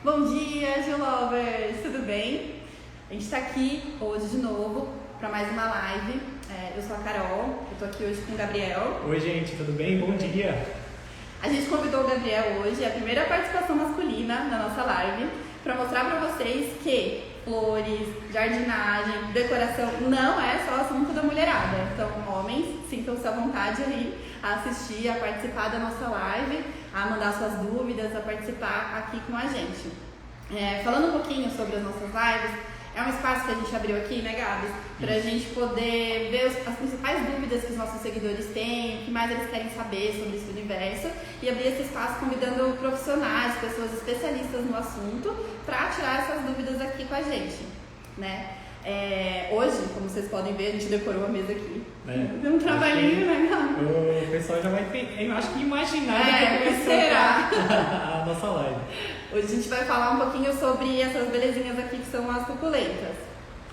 Bom dia, Geolovers! Tudo bem? A gente está aqui hoje de novo para mais uma live. Eu sou a Carol, eu estou aqui hoje com o Gabriel. Oi, gente, tudo bem? Bom dia! A gente convidou o Gabriel hoje, é a primeira participação masculina na nossa live, para mostrar para vocês que flores, jardinagem, decoração não é só assunto da mulherada. Então, homens, sintam-se à vontade aí a assistir, a participar da nossa live, a mandar suas dúvidas, a participar aqui com a gente. Falando um pouquinho sobre as nossas lives, é um espaço que a gente abriu aqui, né, Gabs? Para a gente poder ver as principais dúvidas que os nossos seguidores têm, o que mais eles querem saber sobre esse universo, e abrir esse espaço convidando profissionais, pessoas especialistas no assunto, para tirar essas dúvidas aqui com a gente, né? Hoje, como vocês podem ver, a gente decorou a mesa aqui. Deu um trabalhinho, né, Gabs? O pessoal já vai, eu acho que imaginar que começou a nossa live. Hoje a gente vai falar um pouquinho sobre essas belezinhas aqui que são as suculentas.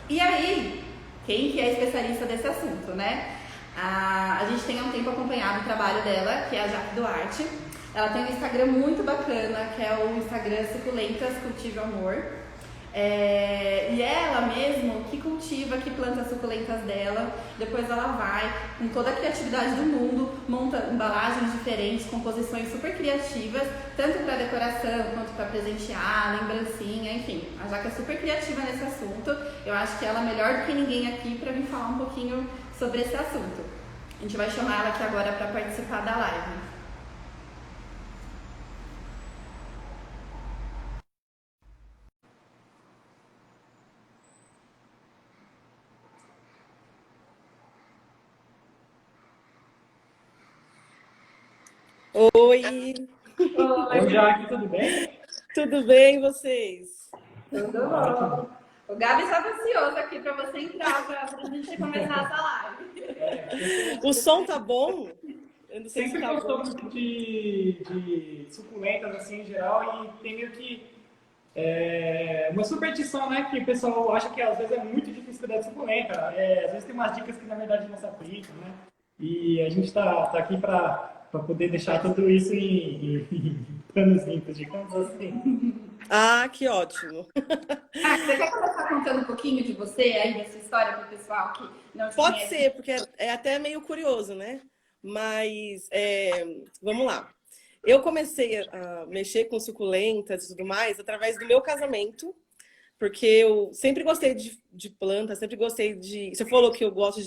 E aí, quem que é especialista desse assunto, né? A gente tem há um tempo acompanhado o trabalho dela, que é a Jaque Duarte. Ela tem um Instagram muito bacana, que é o Instagram Suculentas Cultive Amor. E ela mesmo que cultiva, que planta as suculentas dela. Depois ela vai, com toda a criatividade do mundo, monta embalagens diferentes, composições super criativas, tanto para decoração quanto para presentear, lembrancinha, enfim. A Jaque é super criativa nesse assunto. Eu acho que ela é melhor do que ninguém aqui para vir falar um pouquinho sobre esse assunto. A gente vai chamar ela aqui agora para participar da live. Oi, Oi, Jaque, tudo bem? tudo bem vocês? Tudo bom? O Gabi estava ansioso aqui para você entrar, para a gente começar essa live. O som tá bom? Eu não sei se Sempre tá gostou bom. muito de suculentas assim em geral e tem meio que uma superstição, né? Que o pessoal acha que às vezes é muito difícil cuidar de suculenta. Às vezes tem umas dicas que na verdade não se aplicam, né? E a gente tá aqui para poder deixar tudo isso em panos limpos, digamos assim. Ah, que ótimo. Você quer começar contando um pouquinho de você aí, dessa história para o pessoal que não te Pode conhece? ser, porque é até meio curioso, né? Mas vamos lá. Eu comecei a mexer com suculentas e tudo mais através do meu casamento, porque eu sempre gostei de planta, sempre gostei de. Você falou que eu gosto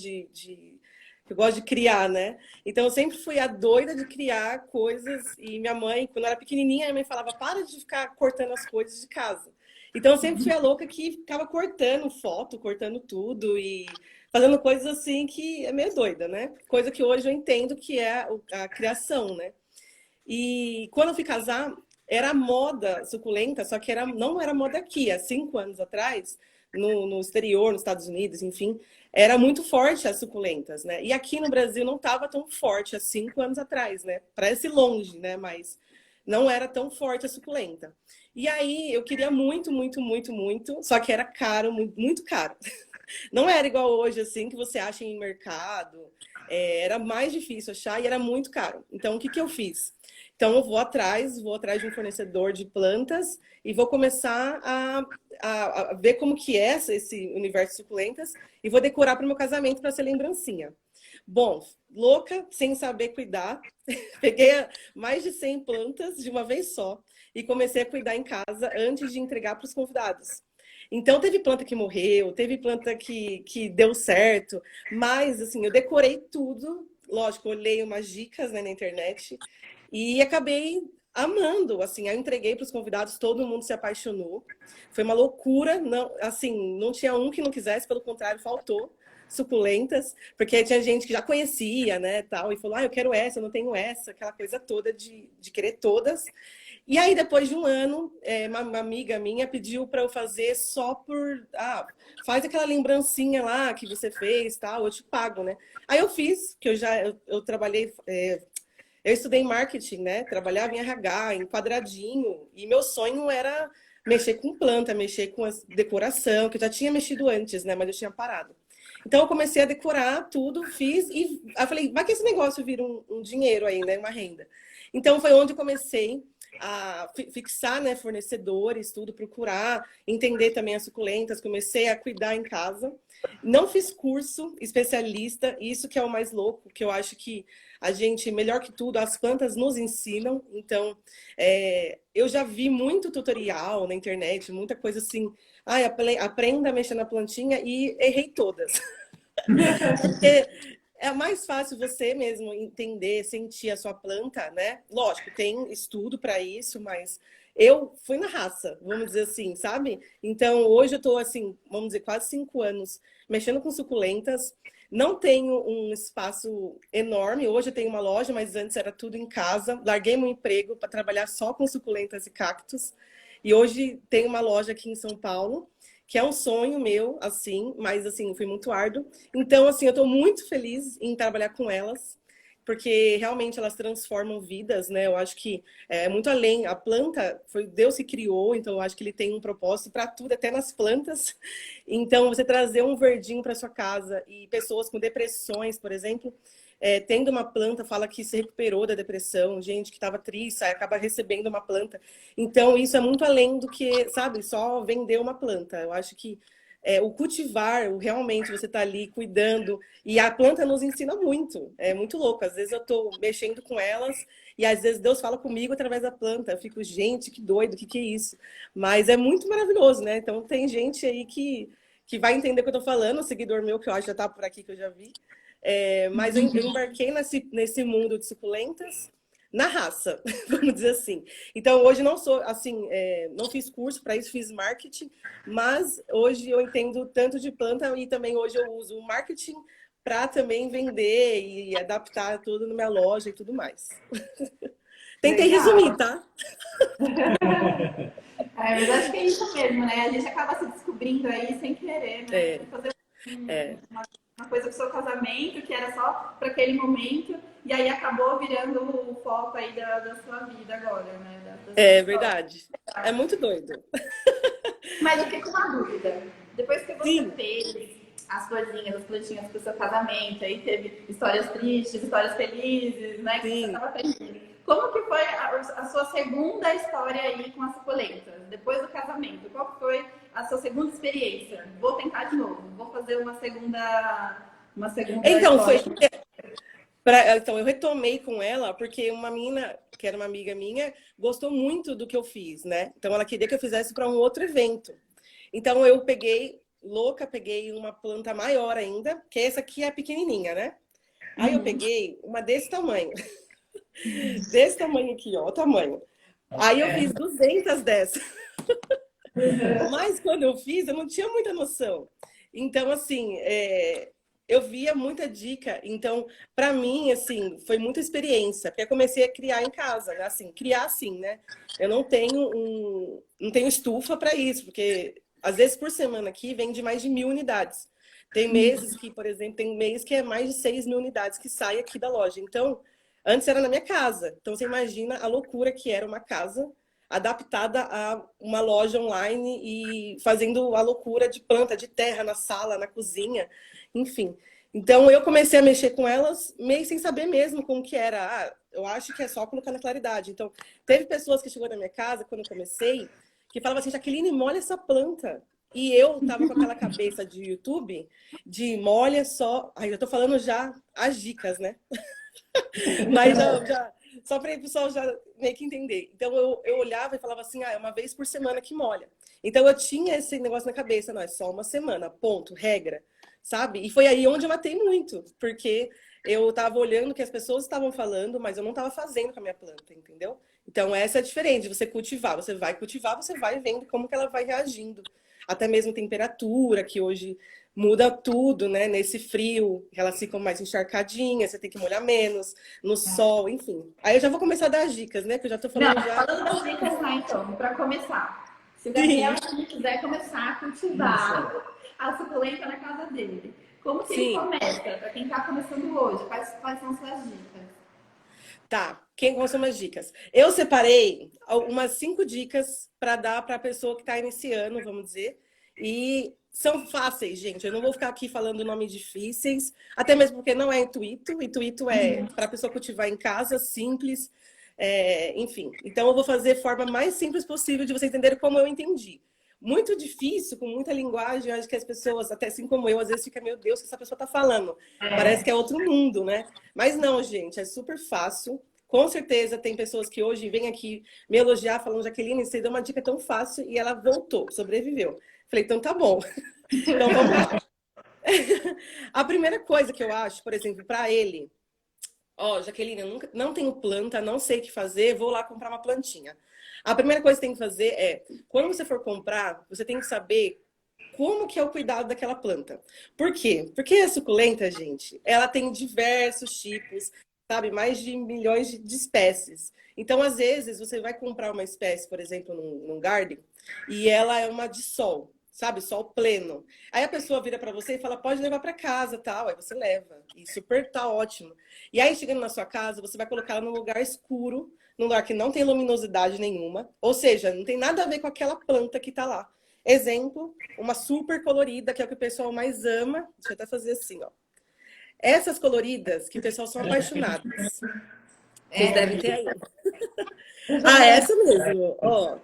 que eu gosto de criar, né? Então eu sempre fui a doida de criar coisas e minha mãe, quando eu era pequenininha, minha mãe falava: para de ficar cortando as coisas de casa. Então eu sempre fui a louca que ficava cortando foto, cortando tudo e fazendo coisas assim que é meio doida, né? Coisa que hoje eu entendo que é a criação, né? E quando eu fui casar, era moda suculenta, só que não era moda aqui. Há 5 anos atrás, no exterior, nos Estados Unidos, enfim, era muito forte as suculentas, né? E aqui no Brasil não estava tão forte há 5 anos atrás, né? Parece longe, né? Mas não era tão forte a suculenta. E aí eu queria muito, muito, muito, muito, só que era caro, muito, muito caro. Não era igual hoje, assim, que você acha em mercado. Era mais difícil achar e era muito caro. Então, o que que eu fiz? Então, eu vou atrás de um fornecedor de plantas e vou começar a ver como que é esse universo de suculentas e vou decorar para o meu casamento para ser lembrancinha. Bom, louca, sem saber cuidar, peguei mais de 100 plantas de uma vez só e comecei a cuidar em casa antes de entregar para os convidados. Então, teve planta que morreu, teve planta que deu certo, mas, assim, eu decorei tudo. Lógico, olhei umas dicas, né, na internet e acabei amando, assim, eu entreguei para os convidados, todo mundo se apaixonou. Foi uma loucura, não, assim, não tinha um que não quisesse, pelo contrário, faltou suculentas, porque tinha gente que já conhecia, né, tal, e falou: eu quero essa, eu não tenho essa, aquela coisa toda de querer todas. E aí, depois de um ano, uma amiga minha pediu para eu fazer só por... faz aquela lembrancinha lá que você fez, tal, eu te pago, né? Aí eu fiz, que eu trabalhei... eu estudei marketing, né? Trabalhava em RH, em quadradinho. E meu sonho era mexer com planta, mexer com a decoração, que eu já tinha mexido antes, né? Mas eu tinha parado. Então eu comecei a decorar tudo, fiz e aí falei: vai que esse negócio vira um dinheiro aí, né? Uma renda. Então foi onde eu comecei a fixar, né, fornecedores, tudo, procurar, entender também as suculentas, comecei a cuidar em casa. Não fiz curso especialista, isso que é o mais louco, que eu acho que a gente, melhor que tudo, as plantas nos ensinam. Então, eu já vi muito tutorial na internet, muita coisa assim, aprenda a mexer na plantinha e errei todas. Porque é mais fácil você mesmo entender, sentir a sua planta, né? Lógico, tem estudo para isso, mas eu fui na raça, vamos dizer assim, sabe? Então, hoje eu tô assim, vamos dizer, quase 5 anos mexendo com suculentas. Não tenho um espaço enorme. Hoje eu tenho uma loja, mas antes era tudo em casa. Larguei meu emprego para trabalhar só com suculentas e cactos. E hoje tenho uma loja aqui em São Paulo, que é um sonho meu, assim, mas assim, foi muito árduo. Então, assim, eu estou muito feliz em trabalhar com elas, porque realmente elas transformam vidas, né? Eu acho que é muito além. A planta foi Deus que criou, então eu acho que ele tem um propósito para tudo, até nas plantas. Então, você trazer um verdinho para sua casa e pessoas com depressões, por exemplo, tendo uma planta, fala que se recuperou da depressão, gente que estava triste, aí acaba recebendo uma planta. Então, isso é muito além do que, sabe, só vender uma planta. Eu acho que o cultivar, o realmente você tá ali cuidando, e a planta nos ensina muito. É muito louco. Às vezes eu tô mexendo com elas, e às vezes Deus fala comigo através da planta. Eu fico, gente, que doido, o que é isso? Mas é muito maravilhoso, né? Então, tem gente aí que vai entender o que eu tô falando, o seguidor meu, que eu acho que já tá por aqui, que eu já vi. Mas eu embarquei nesse mundo de suculentas na raça, vamos dizer assim. Então, hoje não sou, assim, não fiz curso para isso, fiz marketing, mas hoje eu entendo tanto de planta e também hoje eu uso o marketing para também vender e adaptar tudo na minha loja e tudo mais. Tentei resumir, tá? Mas acho que é isso mesmo, né? A gente acaba se descobrindo aí sem querer, né? Fazer uma coisa pro seu casamento, que era só para aquele momento, e aí acabou virando o foco aí da sua vida agora, né? Verdade. É muito doido. Mas eu fiquei com uma dúvida. Depois que você Sim. fez as florzinhas, as plantinhas pro seu casamento, aí teve histórias tristes, histórias felizes, né? Que você tava feliz. Como que foi a sua segunda história aí com as suculentas? Depois do casamento, qual que foi a sua segunda experiência? Vou tentar de novo, vou fazer uma segunda Então, história. Então, eu retomei com ela porque uma menina, que era uma amiga minha, gostou muito do que eu fiz, né? Então, ela queria que eu fizesse para um outro evento. Então, eu peguei uma planta maior ainda, que essa aqui é pequenininha, né? Aí eu peguei uma desse tamanho. Desse tamanho aqui, ó, o tamanho. Aí eu fiz 200 dessas. Mas quando eu fiz, eu não tinha muita noção. Então, assim, eu via muita dica. Então, para mim, assim, foi muita experiência. Porque eu comecei a criar em casa, né? Assim, criar assim, né? Eu não tenho estufa para isso, porque às vezes por semana aqui vende mais de 1.000 unidades. Tem meses que, por exemplo, tem mês que é mais de 6.000 unidades que sai aqui da loja. Então, antes era na minha casa. Então, você imagina a loucura que era uma casa adaptada a uma loja online e fazendo a loucura de planta, de terra na sala, na cozinha, enfim. Então, eu comecei a mexer com elas meio sem saber mesmo como que era. Eu acho que é só colocar na claridade. Então, teve pessoas que chegou na minha casa, quando eu comecei, que falavam assim, Jaqueline, molha essa planta. E eu tava com aquela cabeça de YouTube, de molha só... Aí eu tô falando já as dicas, né? Mas só para o pessoal já meio que entender. Então, eu olhava e falava assim, é uma vez por semana que molha. Então, eu tinha esse negócio na cabeça, não, é só uma semana, ponto, regra, sabe? E foi aí onde eu matei muito, porque eu estava olhando o que as pessoas estavam falando, mas eu não estava fazendo com a minha planta, entendeu? Então, essa é diferente de você cultivar. Você vai vendo como que ela vai reagindo. Até mesmo temperatura, que hoje muda tudo, né? Nesse frio, elas ficam mais encharcadinhas, você tem que molhar menos, no sol, enfim. Aí eu já vou começar a dar as dicas, né? Que eu já tô falando já. Falando das dicas lá, então, para começar. Se o Gabriel quiser começar a cultivar a suculenta na casa dele, como que ele começa? Para quem está começando hoje, quais são as suas dicas? Tá, quais são as dicas? Eu separei umas 5 dicas para dar para a pessoa que está iniciando, vamos dizer, e são fáceis, gente. Eu não vou ficar aqui falando nomes difíceis, até mesmo porque não é intuito. Intuito é para a pessoa cultivar em casa, simples. Enfim, então eu vou fazer a forma mais simples possível de vocês entenderem como eu entendi. Muito difícil, com muita linguagem, eu acho que as pessoas, até assim como eu, às vezes fica, meu Deus, o que essa pessoa está falando? Parece que é outro mundo, né? Mas não, gente, é super fácil. Com certeza tem pessoas que hoje vêm aqui me elogiar, falando, Jaqueline, você deu uma dica tão fácil e ela voltou, sobreviveu. Falei, então tá bom. Então vamos lá. A primeira coisa que eu acho, por exemplo, para ele, Jaqueline, eu não tenho planta, não sei o que fazer, vou lá comprar uma plantinha. A primeira coisa que tem que fazer é, quando você for comprar, você tem que saber como que é o cuidado daquela planta. Por quê? Porque a suculenta, gente, ela tem diversos tipos, sabe? Mais de milhões de espécies. Então, às vezes, você vai comprar uma espécie, por exemplo, num garden, e ela é uma de sol, sabe? Sol pleno. Aí a pessoa vira para você e fala, pode levar para casa, tal. Aí você leva. E super tá ótimo. E aí, chegando na sua casa, você vai colocar ela num lugar escuro, num lugar que não tem luminosidade nenhuma. Ou seja, não tem nada a ver com aquela planta que tá lá. Exemplo, uma super colorida, que é o que o pessoal mais ama. Deixa eu até fazer assim, ó. Essas coloridas, que o pessoal são apaixonados. Vocês devem ter aí. Essa mesmo, ó.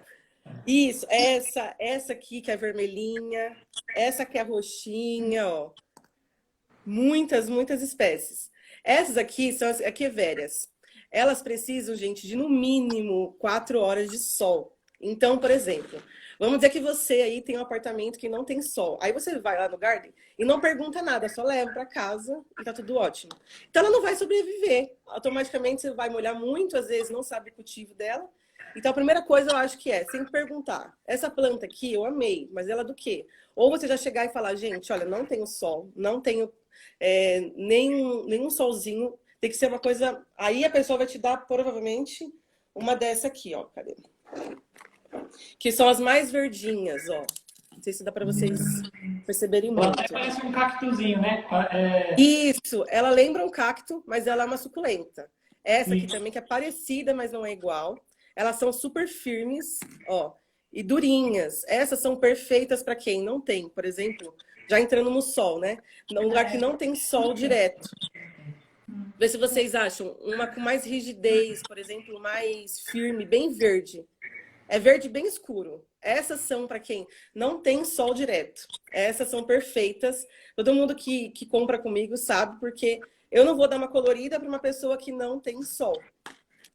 Isso, essa aqui que é vermelhinha, essa que é roxinha, ó. Muitas espécies. Essas aqui são as equivérias. Elas precisam, gente, de no mínimo 4 horas de sol. Então, por exemplo, vamos dizer que você aí tem um apartamento que não tem sol. Aí você vai lá no garden e não pergunta nada, só leva para casa e tá tudo ótimo. Então ela não vai sobreviver. Automaticamente você vai molhar muito, às vezes não sabe o cultivo dela. Então a primeira coisa eu acho que é sempre perguntar. Essa planta aqui eu amei, mas ela é do quê? Ou você já chegar e falar, gente, olha, não tenho sol, não tenho nenhum solzinho. Tem que ser uma coisa... Aí a pessoa vai te dar, provavelmente, uma dessa aqui, ó. Cadê? Que são as mais verdinhas, ó. Não sei se dá para vocês perceberem muito. Ela parece um cactuzinho, né? Isso, ela lembra um cacto, mas ela é uma suculenta. Essa aqui também, que é parecida, mas não é igual. Elas são super firmes, ó, e durinhas. Essas são perfeitas para quem não tem, por exemplo, já entrando no sol, né? Num lugar que não tem sol direto. Vê se vocês acham uma com mais rigidez, por exemplo, mais firme, bem verde. É verde bem escuro. Essas são para quem não tem sol direto. Essas são perfeitas. Todo mundo que compra comigo sabe, porque eu não vou dar uma colorida para uma pessoa que não tem sol.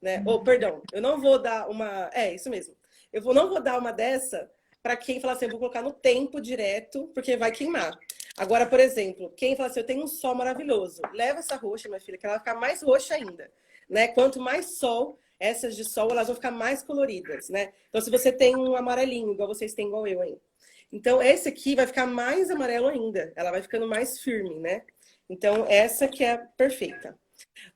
Né? Ou, perdão, eu não vou dar uma... isso mesmo. Não vou dar uma dessa para quem fala assim, eu vou colocar no tempo direto, porque vai queimar. Agora, por exemplo, quem fala assim, eu tenho um sol maravilhoso, leva essa roxa, minha filha, que ela vai ficar mais roxa ainda. Né? Quanto mais sol, essas de sol, elas vão ficar mais coloridas, né? Então, se você tem um amarelinho, igual vocês têm, igual eu aí. Então, esse aqui vai ficar mais amarelo ainda. Ela vai ficando mais firme, né? Então, essa que é a perfeita.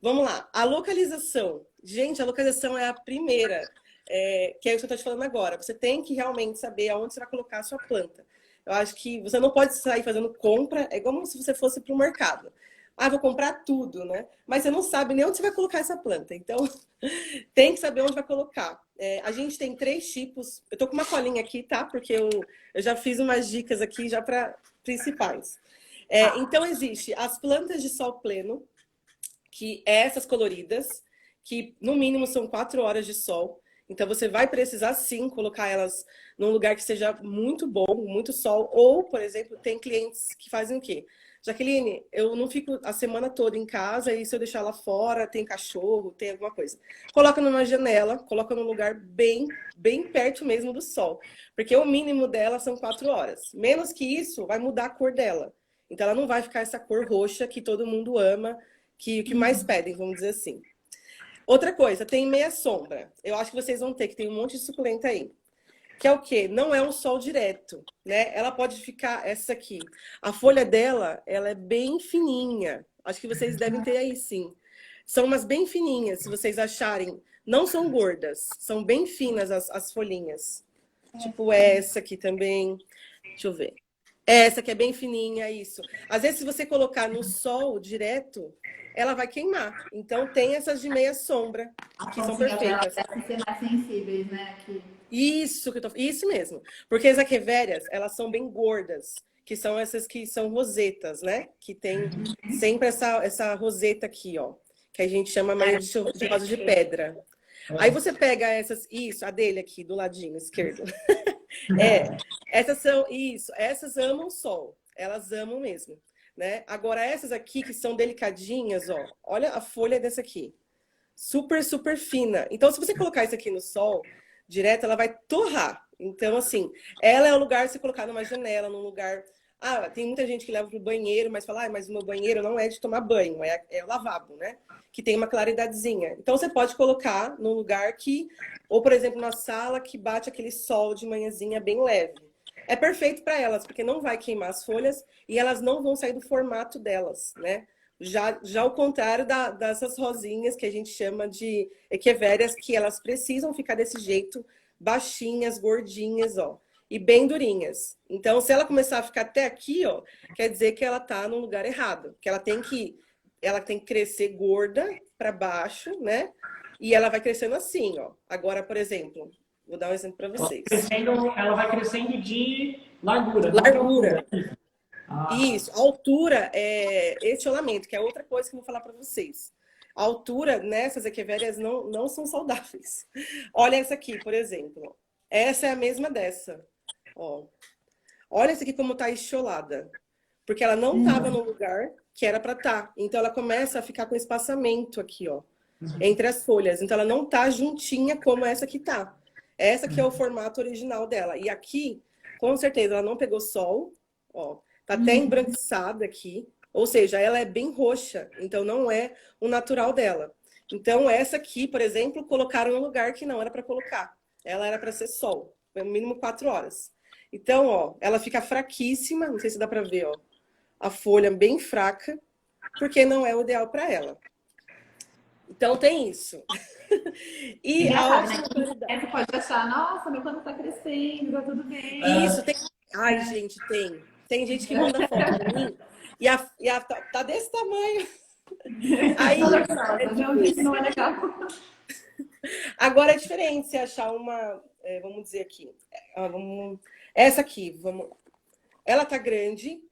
Vamos lá. A localização. Gente, a localização é a primeira, que é o que eu estou te falando agora. Você tem que realmente saber aonde você vai colocar a sua planta. Eu acho que você não pode sair fazendo compra, é como se você fosse para o mercado. Vou comprar tudo, né? Mas você não sabe nem onde você vai colocar essa planta. Então, tem que saber onde vai colocar. A gente tem 3 tipos. Eu tô com uma colinha aqui, tá? Porque eu já fiz umas dicas aqui já para principais. Então, existe as plantas de sol pleno, que é essas coloridas, que no mínimo são 4 horas de sol. Então, você vai precisar, sim, colocar elas num lugar que seja muito bom, muito sol. Ou, por exemplo, tem clientes que fazem o quê? Jaqueline, eu não fico a semana toda em casa e se eu deixar lá fora, tem cachorro, tem alguma coisa. Coloca numa janela, coloca num lugar bem perto mesmo do sol. Porque o mínimo dela são 4 horas. Menos que isso, vai mudar a cor dela. Então, ela não vai ficar essa cor roxa que todo mundo ama, que o que mais pedem, vamos dizer assim. Outra coisa, tem meia sombra. Eu acho que vocês vão ter, que tem um monte de suculenta aí. Que é o quê? Não é um sol direto, né? Ela pode ficar, essa aqui. A folha dela, ela é bem fininha. Acho que vocês devem ter aí, sim. São umas bem fininhas, se vocês acharem. Não são gordas, são bem finas as folhinhas. Tipo essa aqui também. Deixa eu ver. Essa que é bem fininha, isso. Às vezes, se você colocar no sol direto, ela vai queimar. Então, tem essas de meia sombra, que são perfeitas. Devem ser mais sensíveis, né? Aqui. Isso mesmo. Porque as aquivérias, elas são bem gordas, que são essas que são rosetas, né? Que tem sempre essa roseta aqui, ó. Que a gente chama mais de rosa de pedra. Aí você pega essas, isso, a dele aqui, do ladinho esquerdo. Essas são, isso, essas amam o sol. Elas amam mesmo, né? Agora essas aqui que são delicadinhas, ó, olha a folha dessa aqui. Super, super fina. Então, se você colocar isso aqui no sol, direto, ela vai torrar. Então, assim, ela é o lugar de você colocar numa janela, num lugar... Ah, tem muita gente que leva pro banheiro, mas fala, mas o meu banheiro não é de tomar banho, é o lavabo, né? Que tem uma claridadezinha. Então, você pode colocar num lugar que... Ou, por exemplo, na sala que bate aquele sol de manhãzinha bem leve. É perfeito para elas, porque não vai queimar as folhas e elas não vão sair do formato delas, né? Já ao contrário dessas rosinhas que a gente chama de equivérias, que elas precisam ficar desse jeito, baixinhas, gordinhas, ó, e bem durinhas. Então, se ela começar a ficar até aqui, ó, quer dizer que ela tá no lugar errado, que ela tem que crescer gorda para baixo, né? E ela vai crescendo assim, ó. Agora, por exemplo, vou dar um exemplo para vocês. Ela vai crescendo de largura. Largura. Isso, a altura é estiramento, que é outra coisa que eu vou falar para vocês. A altura nessas equivérias não são saudáveis. Olha essa aqui, por exemplo. Essa é a mesma dessa. Ó. Olha essa aqui como tá estiolada. Porque ela não estava no lugar que era para estar. Então ela começa a ficar com espaçamento aqui, ó, entre as folhas. Então ela não tá juntinha como essa aqui tá. Essa aqui é o formato original dela. E aqui, com certeza, ela não pegou sol, ó. Tá até embranquiçada aqui. Ou seja, ela é bem roxa. Então, não é o natural dela. Então, essa aqui, por exemplo, colocaram no lugar que não era para colocar. Ela era para ser sol. No mínimo 4 horas. Então, ó, ela fica fraquíssima. Não sei se dá para ver, ó. A folha bem fraca. Porque não é o ideal para ela. Então, tem isso. E a né? Você pode achar, nossa, meu plano tá crescendo, tá tudo bem. Isso, tem... Ai, gente, tem. Tem gente que manda foto pra mim e tá desse tamanho. Aí, não é legal. Agora é diferente se achar uma, vamos dizer aqui, essa aqui, ela tá grande,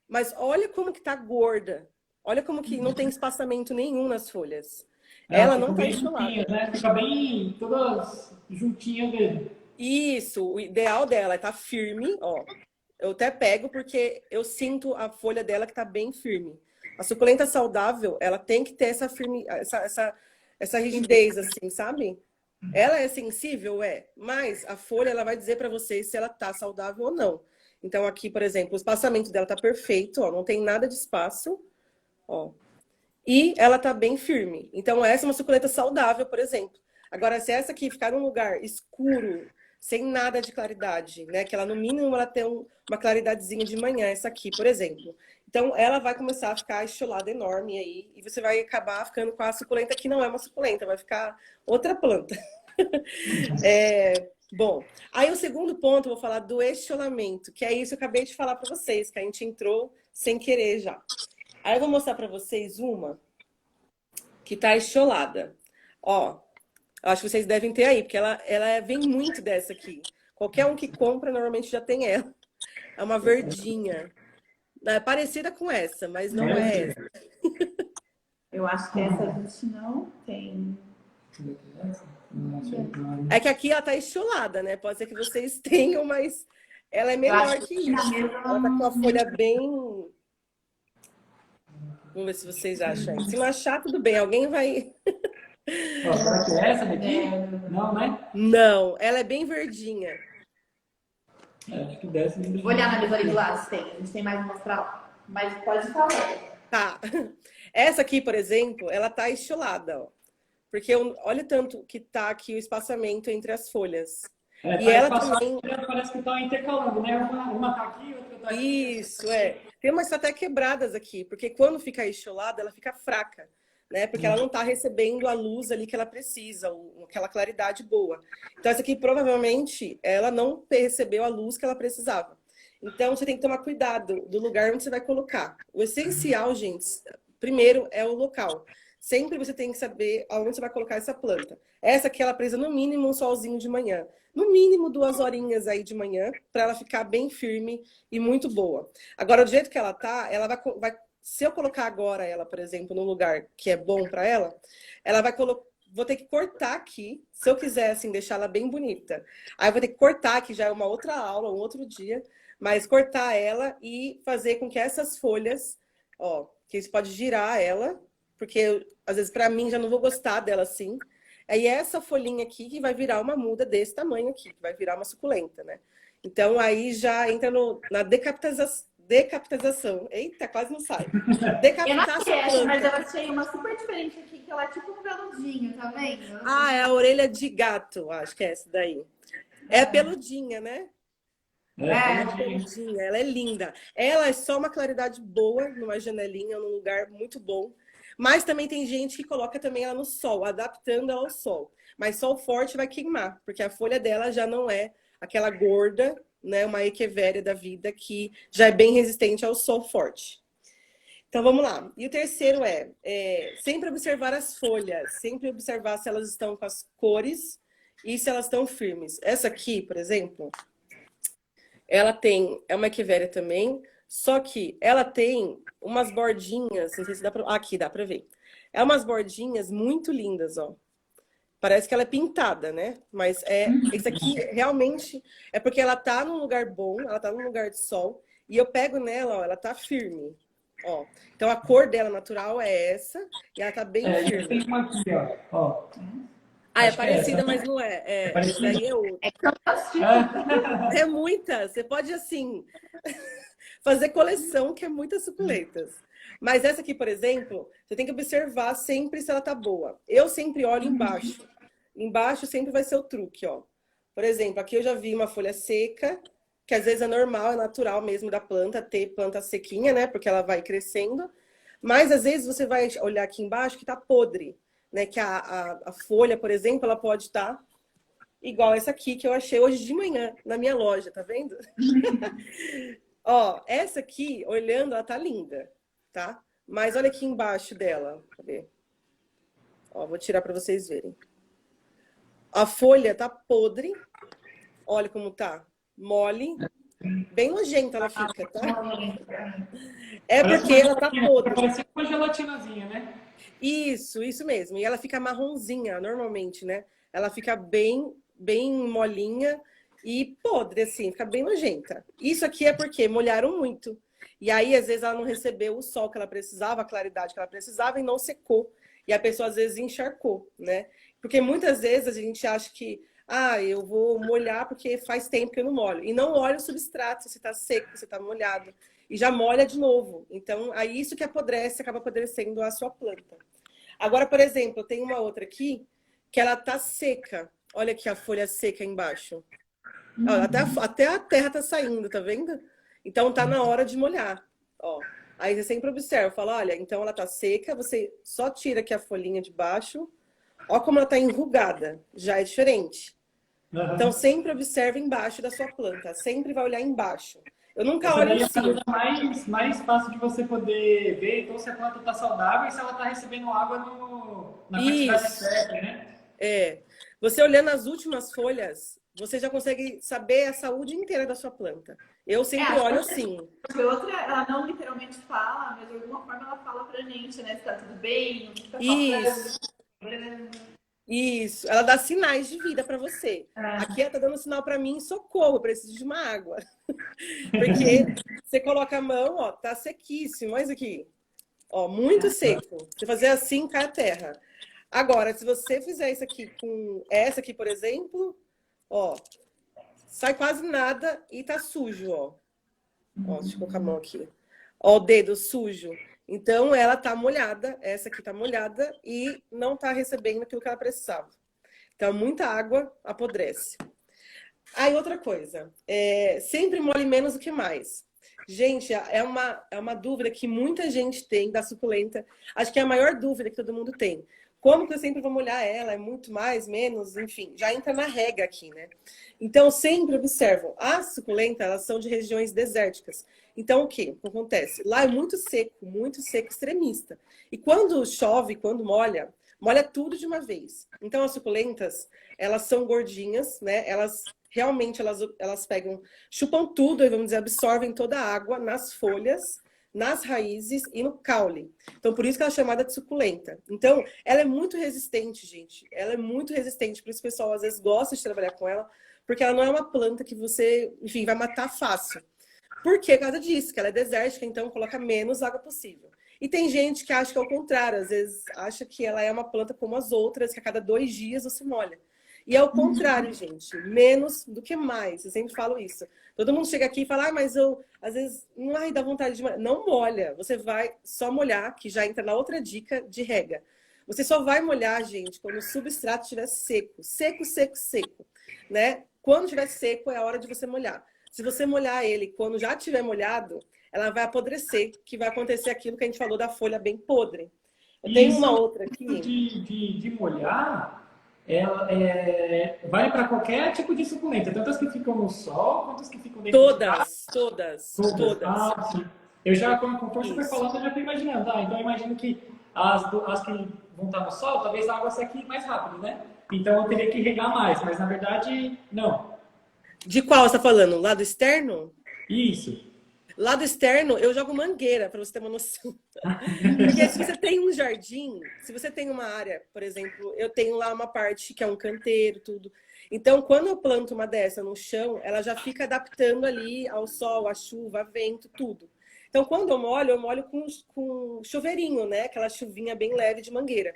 mas olha como que tá gorda. Olha como que não tem espaçamento nenhum nas folhas. Ela não tá enxolada. Né? Fica bem todas juntinhas mesmo. Isso, o ideal dela é tá firme, ó. Eu até pego porque eu sinto a folha dela que tá bem firme. A suculenta saudável, ela tem que ter essa firme, essa rigidez, assim, sabe? Ela é sensível, mas a folha ela vai dizer para vocês se ela tá saudável ou não. Então aqui, por exemplo, o espaçamento dela tá perfeito, ó, não tem nada de espaço, ó. E ela tá bem firme. Então essa é uma suculenta saudável, por exemplo. Agora, se essa aqui ficar num lugar escuro, sem nada de claridade, né? Que ela, no mínimo, ela tem uma claridadezinha de manhã, essa aqui, por exemplo. Então, ela vai começar a ficar estiolada enorme aí, e você vai acabar ficando com a suculenta que não é uma suculenta, vai ficar outra planta. Bom, aí o segundo ponto, eu vou falar do estiolamento, que é isso que eu acabei de falar para vocês, que a gente entrou sem querer já. Aí eu vou mostrar para vocês uma que tá estiolada. Ó, eu acho que vocês devem ter aí, porque ela vem muito dessa aqui. Qualquer um que compra, normalmente já tem ela. É uma verdinha. É parecida com essa, mas não é essa. Eu acho que essa a gente não tem. É que aqui ela tá estiolada, né? Pode ser que vocês tenham, mas ela é menor que isso. Ela tá com a folha bem... Vamos ver se vocês acham aí. Se não achar, tudo bem. Alguém vai... Será que é essa daqui? Não, né? Não, ela é bem verdinha. Acho que dessa. Vou olhar na mesa ali do lado se tem. A gente tem mais uma mostrar. Mas pode falar. Tá. Essa aqui, por exemplo, ela tá estiolada, ó. Porque olha tanto que tá aqui o espaçamento entre as folhas. E ela também... Parece que tá intercalando, né? Uma tá aqui, outra tá aqui. Isso, Tem umas até quebradas aqui, porque quando fica estiolada, ela fica fraca, né? Porque ela não tá recebendo a luz ali que ela precisa, aquela claridade boa. Então, essa aqui, provavelmente, ela não recebeu a luz que ela precisava. Então, você tem que tomar cuidado do lugar onde você vai colocar. O essencial, gente, primeiro é o local. Sempre você tem que saber aonde você vai colocar essa planta. Essa aqui, ela precisa, no mínimo, um solzinho de manhã. No mínimo, 2 horinhas aí de manhã, para ela ficar bem firme e muito boa. Agora, do jeito que ela tá, ela vai se eu colocar agora ela, por exemplo, num lugar que é bom para ela, ela vai vou ter que cortar aqui, se eu quiser, assim, deixar ela bem bonita. Aí eu vou ter que cortar, que já é uma outra aula, um outro dia, mas cortar ela e fazer com que essas folhas, ó, que você pode girar ela, porque às vezes para mim já não vou gostar dela assim. Aí é essa folhinha aqui que vai virar uma muda desse tamanho aqui, que vai virar uma suculenta, né? Então aí já entra na decapitação. Eita, quase não sai. Eu não Decapitar a achei sua essa, planta. mas eu achei uma super diferente aqui, que ela é tipo um veludinho, tá vendo? Ah, é a orelha de gato, acho que é essa daí. É peludinha, né? É, Peludinha, ela é linda. Ela é só uma claridade boa, numa janelinha, num lugar muito bom. Mas também tem gente que coloca também ela no sol, adaptando ela ao sol. Mas sol forte vai queimar, porque a folha dela já não é aquela gorda, né? Uma echeveria da vida que já é bem resistente ao sol forte. Então vamos lá. E o terceiro é sempre observar as folhas, sempre observar se elas estão com as cores e se elas estão firmes. Essa aqui, por exemplo, ela é uma echeveria também, só que ela tem umas bordinhas, não sei se dá pra... Aqui, dá pra ver. É umas bordinhas muito lindas, ó. Parece que ela é pintada, né? Mas isso aqui realmente é porque ela tá num lugar bom, ela tá num lugar de sol, e eu pego nela, ó, ela tá firme. Ó. Então a cor dela natural é essa, e ela tá bem firme. tem uma aqui, ó. Ah, é Acho que é parecida, essa. mas não é. É Esse daí é outra. É que eu assisti. É muita. Você pode, assim, fazer coleção, que é muitas suculentas. Mas essa aqui, por exemplo, você tem que observar sempre se ela tá boa. Eu sempre olho embaixo. Embaixo sempre vai ser o truque, ó. Por exemplo, aqui eu já vi uma folha seca, que às vezes é normal, é natural mesmo da planta, ter planta sequinha, né? Porque ela vai crescendo. Mas às vezes você vai olhar aqui embaixo que tá podre, né? Que a folha, por exemplo, ela pode estar igual essa aqui que eu achei hoje de manhã na minha loja, tá vendo? Ó, essa aqui, olhando, ela tá linda, tá? Mas olha aqui embaixo dela, cadê? Ó, vou tirar para vocês verem. A folha tá podre, olha como tá, mole, bem nojenta ela fica, tá? É porque ela tá podre. Parece uma gelatinazinha, né? Isso mesmo. E ela fica marronzinha, normalmente, né? Ela fica bem molinha e podre, assim, fica bem nojenta. Isso aqui é porque molharam muito. E aí, às vezes, ela não recebeu o sol que ela precisava, a claridade que ela precisava e não secou. E a pessoa, às vezes, encharcou, né? Porque muitas vezes a gente acha que, eu vou molhar porque faz tempo que eu não molho. E não olha o substrato, se tá seco, se tá molhado. E já molha de novo. Então, aí isso que apodrece, acaba apodrecendo a sua planta. Agora, por exemplo, eu tenho uma outra aqui que ela tá seca. Olha aqui a folha seca embaixo. Ó, até a terra tá saindo, tá vendo? Então tá na hora de molhar. Ó, aí você sempre observa, fala, olha, então ela tá seca, você só tira aqui a folhinha de baixo. Ó como ela tá enrugada, já é diferente. Então sempre observa embaixo da sua planta, sempre vai olhar embaixo. Eu nunca olho em cima. Mais fácil de você poder ver, então, se a planta está saudável e se ela está recebendo água na quantidade certa, né? Você olhando as últimas folhas, você já consegue saber a saúde inteira da sua planta. Eu sempre olho assim. Porque outra, ela não literalmente fala, mas de alguma forma ela fala pra gente, né? Se tá tudo bem, o que tá faltando. Isso, ela dá sinais de vida para você. Aqui ela tá dando sinal para mim, socorro, eu preciso de uma água. Porque você coloca a mão, ó, tá sequíssimo, olha isso aqui. Ó, muito seco. Você fazer assim, cai a terra. Agora, se você fizer isso aqui com essa aqui, por exemplo, ó, sai quase nada e tá sujo, ó. Ó, deixa eu colocar a mão aqui. Ó, o dedo sujo. Então, ela tá molhada, essa aqui tá molhada e não tá recebendo aquilo que ela precisava. Então, muita água apodrece. Aí, outra coisa, sempre molhe menos do que mais. Gente, é uma dúvida que muita gente tem da suculenta. Acho que é a maior dúvida que todo mundo tem. Como que eu sempre vou molhar ela? É muito mais, menos, enfim, já entra na regra aqui, né? Então, sempre observam, as suculentas, elas são de regiões desérticas. Então, o que acontece? Lá é muito seco, extremista. E quando chove, quando molha tudo de uma vez. Então, as suculentas, elas são gordinhas, né? Elas realmente, elas pegam, chupam tudo, vamos dizer, absorvem toda a água nas folhas, nas raízes e no caule. Então, por isso que ela é chamada de suculenta. Então, ela é muito resistente, gente. Ela é muito resistente, por isso o pessoal às vezes gosta de trabalhar com ela, porque ela não é uma planta que você, enfim, vai matar fácil. Por quê? Por causa disso, que ela é desértica, então coloca menos água possível. E tem gente que acha que é o contrário, às vezes acha que ela é uma planta como as outras, que a cada 2 dias você molha. E é o contrário, gente. Menos do que mais. Eu sempre falo isso. Todo mundo chega aqui e fala, mas eu, às vezes, não dá vontade de molhar. Não molha. Você vai só molhar, que já entra na outra dica de rega. Você só vai molhar, gente, quando o substrato estiver seco. Seco, seco, seco. Né? Quando estiver seco, é a hora de você molhar. Se você molhar ele quando já estiver molhado, ela vai apodrecer, que vai acontecer aquilo que a gente falou da folha bem podre. Eu tenho uma outra aqui. De molhar, vale para qualquer tipo de suculenta, tanto as que ficam no sol, quanto as que ficam dentro de casa. Todas. Ah, sim. Eu já, conforme você foi falando, eu já estou imaginando. Então eu imagino que as que vão estar no sol, talvez a água seque mais rápido, né? Então eu teria que regar mais, mas na verdade, não. De qual você está falando? Lado externo? Isso. Lado externo, eu jogo mangueira, para você ter uma noção. Porque se você tem um jardim, se você tem uma área, por exemplo, eu tenho lá uma parte que é um canteiro, tudo. Então, quando eu planto uma dessa no chão, ela já fica adaptando ali ao sol, à chuva, a vento, tudo. Então, quando eu molho com chuveirinho, né? Aquela chuvinha bem leve de mangueira.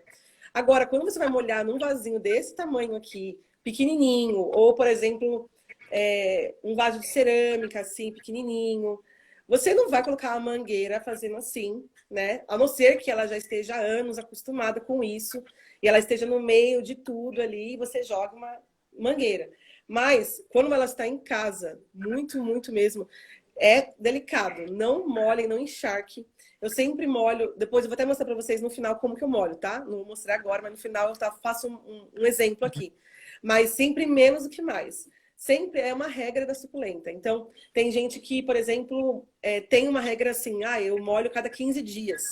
Agora, quando você vai molhar num vasinho desse tamanho aqui, pequenininho, ou, por exemplo, um vaso de cerâmica, assim, pequenininho, você não vai colocar a mangueira fazendo assim, né? A não ser que ela já esteja há anos acostumada com isso e ela esteja no meio de tudo ali e você joga uma mangueira. Mas, quando ela está em casa, muito, muito mesmo, é delicado. Não molhem, não encharque. Eu sempre molho, depois eu vou até mostrar para vocês no final como que eu molho, tá? Não vou mostrar agora, mas no final eu faço um exemplo aqui. Mas sempre menos do que mais. Sempre é uma regra da suculenta. Então, tem gente que, por exemplo, tem uma regra assim, eu molho cada 15 dias.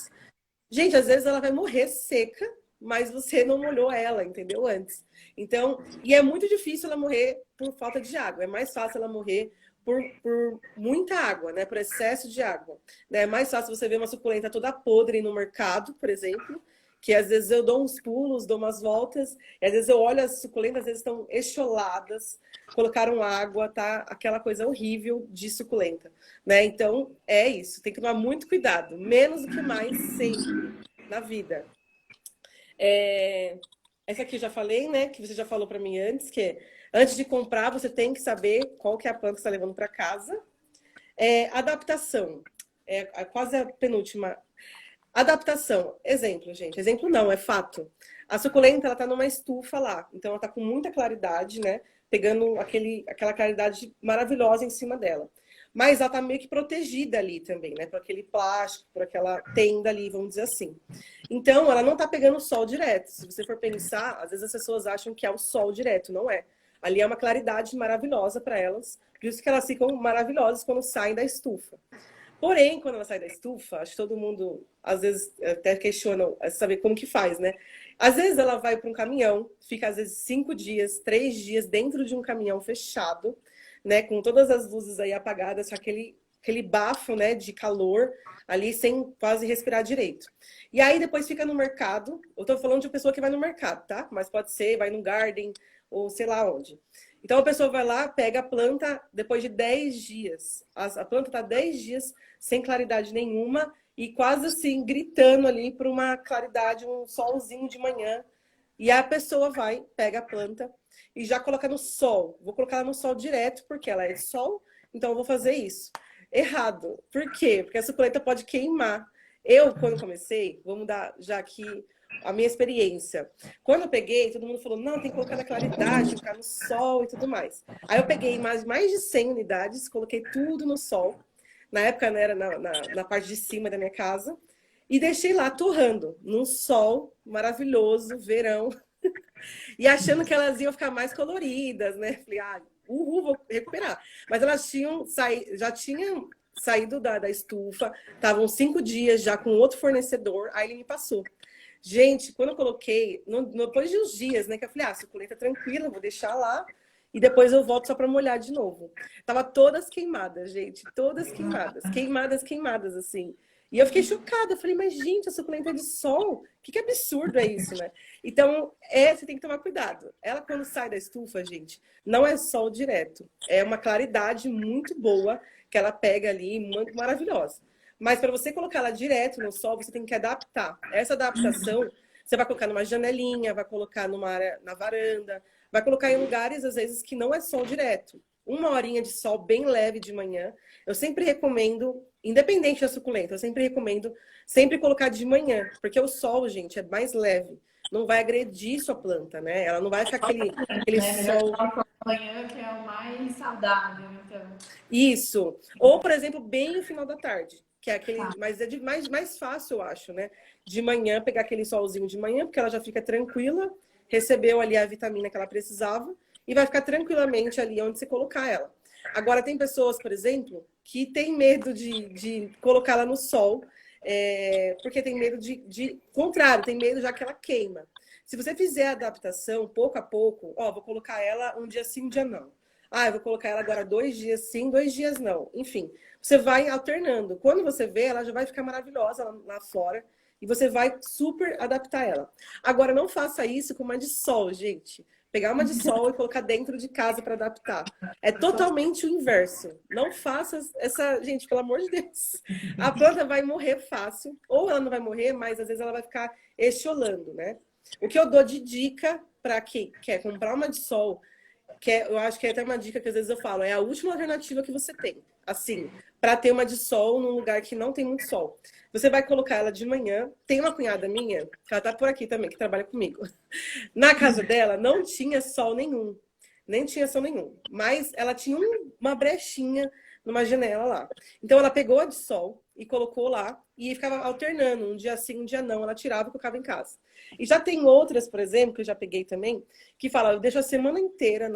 Gente, às vezes ela vai morrer seca, mas você não molhou ela, entendeu? Antes. Então, e é muito difícil ela morrer por falta de água. É mais fácil ela morrer por muita água, né? Por excesso de água. É mais fácil você ver uma suculenta toda podre no mercado, por exemplo, que às vezes eu dou uns pulos, dou umas voltas, e às vezes eu olho as suculentas, às vezes estão echoladas, colocaram água, tá? Aquela coisa horrível de suculenta, né? Então, é isso. Tem que tomar muito cuidado. Menos do que mais, sempre, na vida. Essa aqui eu já falei, né? Que você já falou para mim antes, que antes de comprar, você tem que saber qual que é a planta que você está levando para casa. Adaptação. Quase a penúltima. Adaptação. Exemplo, gente. Exemplo não, é fato. A suculenta, ela tá numa estufa lá. Então, ela tá com muita claridade, né? Pegando aquela claridade maravilhosa em cima dela. Mas ela tá meio que protegida ali também, né? Por aquele plástico, por aquela tenda ali, vamos dizer assim. Então, ela não tá pegando sol direto. Se você for pensar, às vezes as pessoas acham que é o sol direto. Não é. Ali é uma claridade maravilhosa para elas. Por isso que elas ficam maravilhosas quando saem da estufa. Porém, quando ela sai da estufa, acho que todo mundo, às vezes, até questiona saber como que faz, né? Às vezes ela vai para um caminhão, fica às vezes 5 dias, 3 dias dentro de um caminhão fechado, né? Com todas as luzes aí apagadas, com aquele bafo, né, de calor ali, sem quase respirar direito. E aí depois fica no mercado. Eu tô falando de uma pessoa que vai no mercado, tá? Mas pode ser, vai no garden ou sei lá onde. Então a pessoa vai lá, pega a planta depois de 10 dias. A planta tá 10 dias sem claridade nenhuma e quase assim, gritando ali por uma claridade, um solzinho de manhã. E a pessoa vai, pega a planta e já coloca no sol. Vou colocar ela no sol direto, porque ela é de sol, então eu vou fazer isso. Errado. Por quê? Porque a suculenta pode queimar. Eu, quando comecei, vamos dar já aqui a minha experiência. Quando eu peguei, todo mundo falou, não, tem que colocar na claridade, ficar no sol e tudo mais. Aí eu peguei mais de 100 unidades, coloquei tudo no sol. Na época, né, era na parte de cima da minha casa. E deixei lá torrando, num sol maravilhoso, verão. E achando que elas iam ficar mais coloridas, né? Falei, vou recuperar. Mas elas já tinham saído da estufa, estavam 5 dias já com outro fornecedor, aí ele me passou. Gente, quando eu coloquei, depois de uns dias, né, que eu falei, suculenta tranquila, vou deixar lá e depois eu volto só para molhar de novo. Tava todas queimadas, gente, todas queimadas, queimadas, assim. E eu fiquei chocada. Eu falei, mas gente, a suculenta é de sol? Que absurdo é isso, né? Então, você tem que tomar cuidado. Ela, quando sai da estufa, gente, não é sol direto. É uma claridade muito boa que ela pega ali, muito maravilhosa. Mas para você colocar ela direto no sol, você tem que adaptar. Essa adaptação, você vai colocar numa janelinha, vai colocar numa área, na varanda, vai colocar em lugares, às vezes, que não é sol direto. Uma horinha de sol bem leve de manhã. Eu sempre recomendo, independente da suculenta, eu sempre recomendo sempre colocar de manhã, porque o sol, gente, é mais leve. Não vai agredir sua planta, né? Ela não vai ficar aquele sol... Manhã, que é o mais saudável, então. Isso. Ou, por exemplo, bem no final da tarde, que é aquele... Mas é mais fácil, eu acho, né? De manhã, pegar aquele solzinho de manhã, porque ela já fica tranquila, recebeu ali a vitamina que ela precisava, e vai ficar tranquilamente ali onde você colocar ela. Agora, tem pessoas, por exemplo, que tem medo de colocá-la no sol, porque tem medo contrário, tem medo já que ela queima. Se você fizer a adaptação, pouco a pouco, vou colocar ela um dia sim, um dia não. Eu vou colocar ela agora 2 dias sim, 2 dias não. Enfim, você vai alternando. Quando você vê, ela já vai ficar maravilhosa lá fora e você vai super adaptar ela. Agora, não faça isso com uma de sol, gente. Pegar uma de sol e colocar dentro de casa para adaptar. É totalmente o inverso. Não faça essa... Gente, pelo amor de Deus. A planta vai morrer fácil. Ou ela não vai morrer, mas às vezes ela vai ficar estiolando, né? O que eu dou de dica para quem quer comprar uma de sol, eu acho que é até uma dica que às vezes eu falo, é a última alternativa que você tem. Assim, para ter uma de sol num lugar que não tem muito sol. Você vai colocar ela de manhã. Tem uma cunhada minha, que ela tá por aqui também, que trabalha comigo. Na casa dela não tinha sol nenhum. Nem tinha sol nenhum. Mas ela tinha uma brechinha numa janela lá. Então ela pegou a de sol e colocou lá e ficava alternando, um dia sim, um dia não. Ela tirava e colocava em casa. E já tem outras, por exemplo, que eu já peguei também, que falam, eu deixo a semana inteira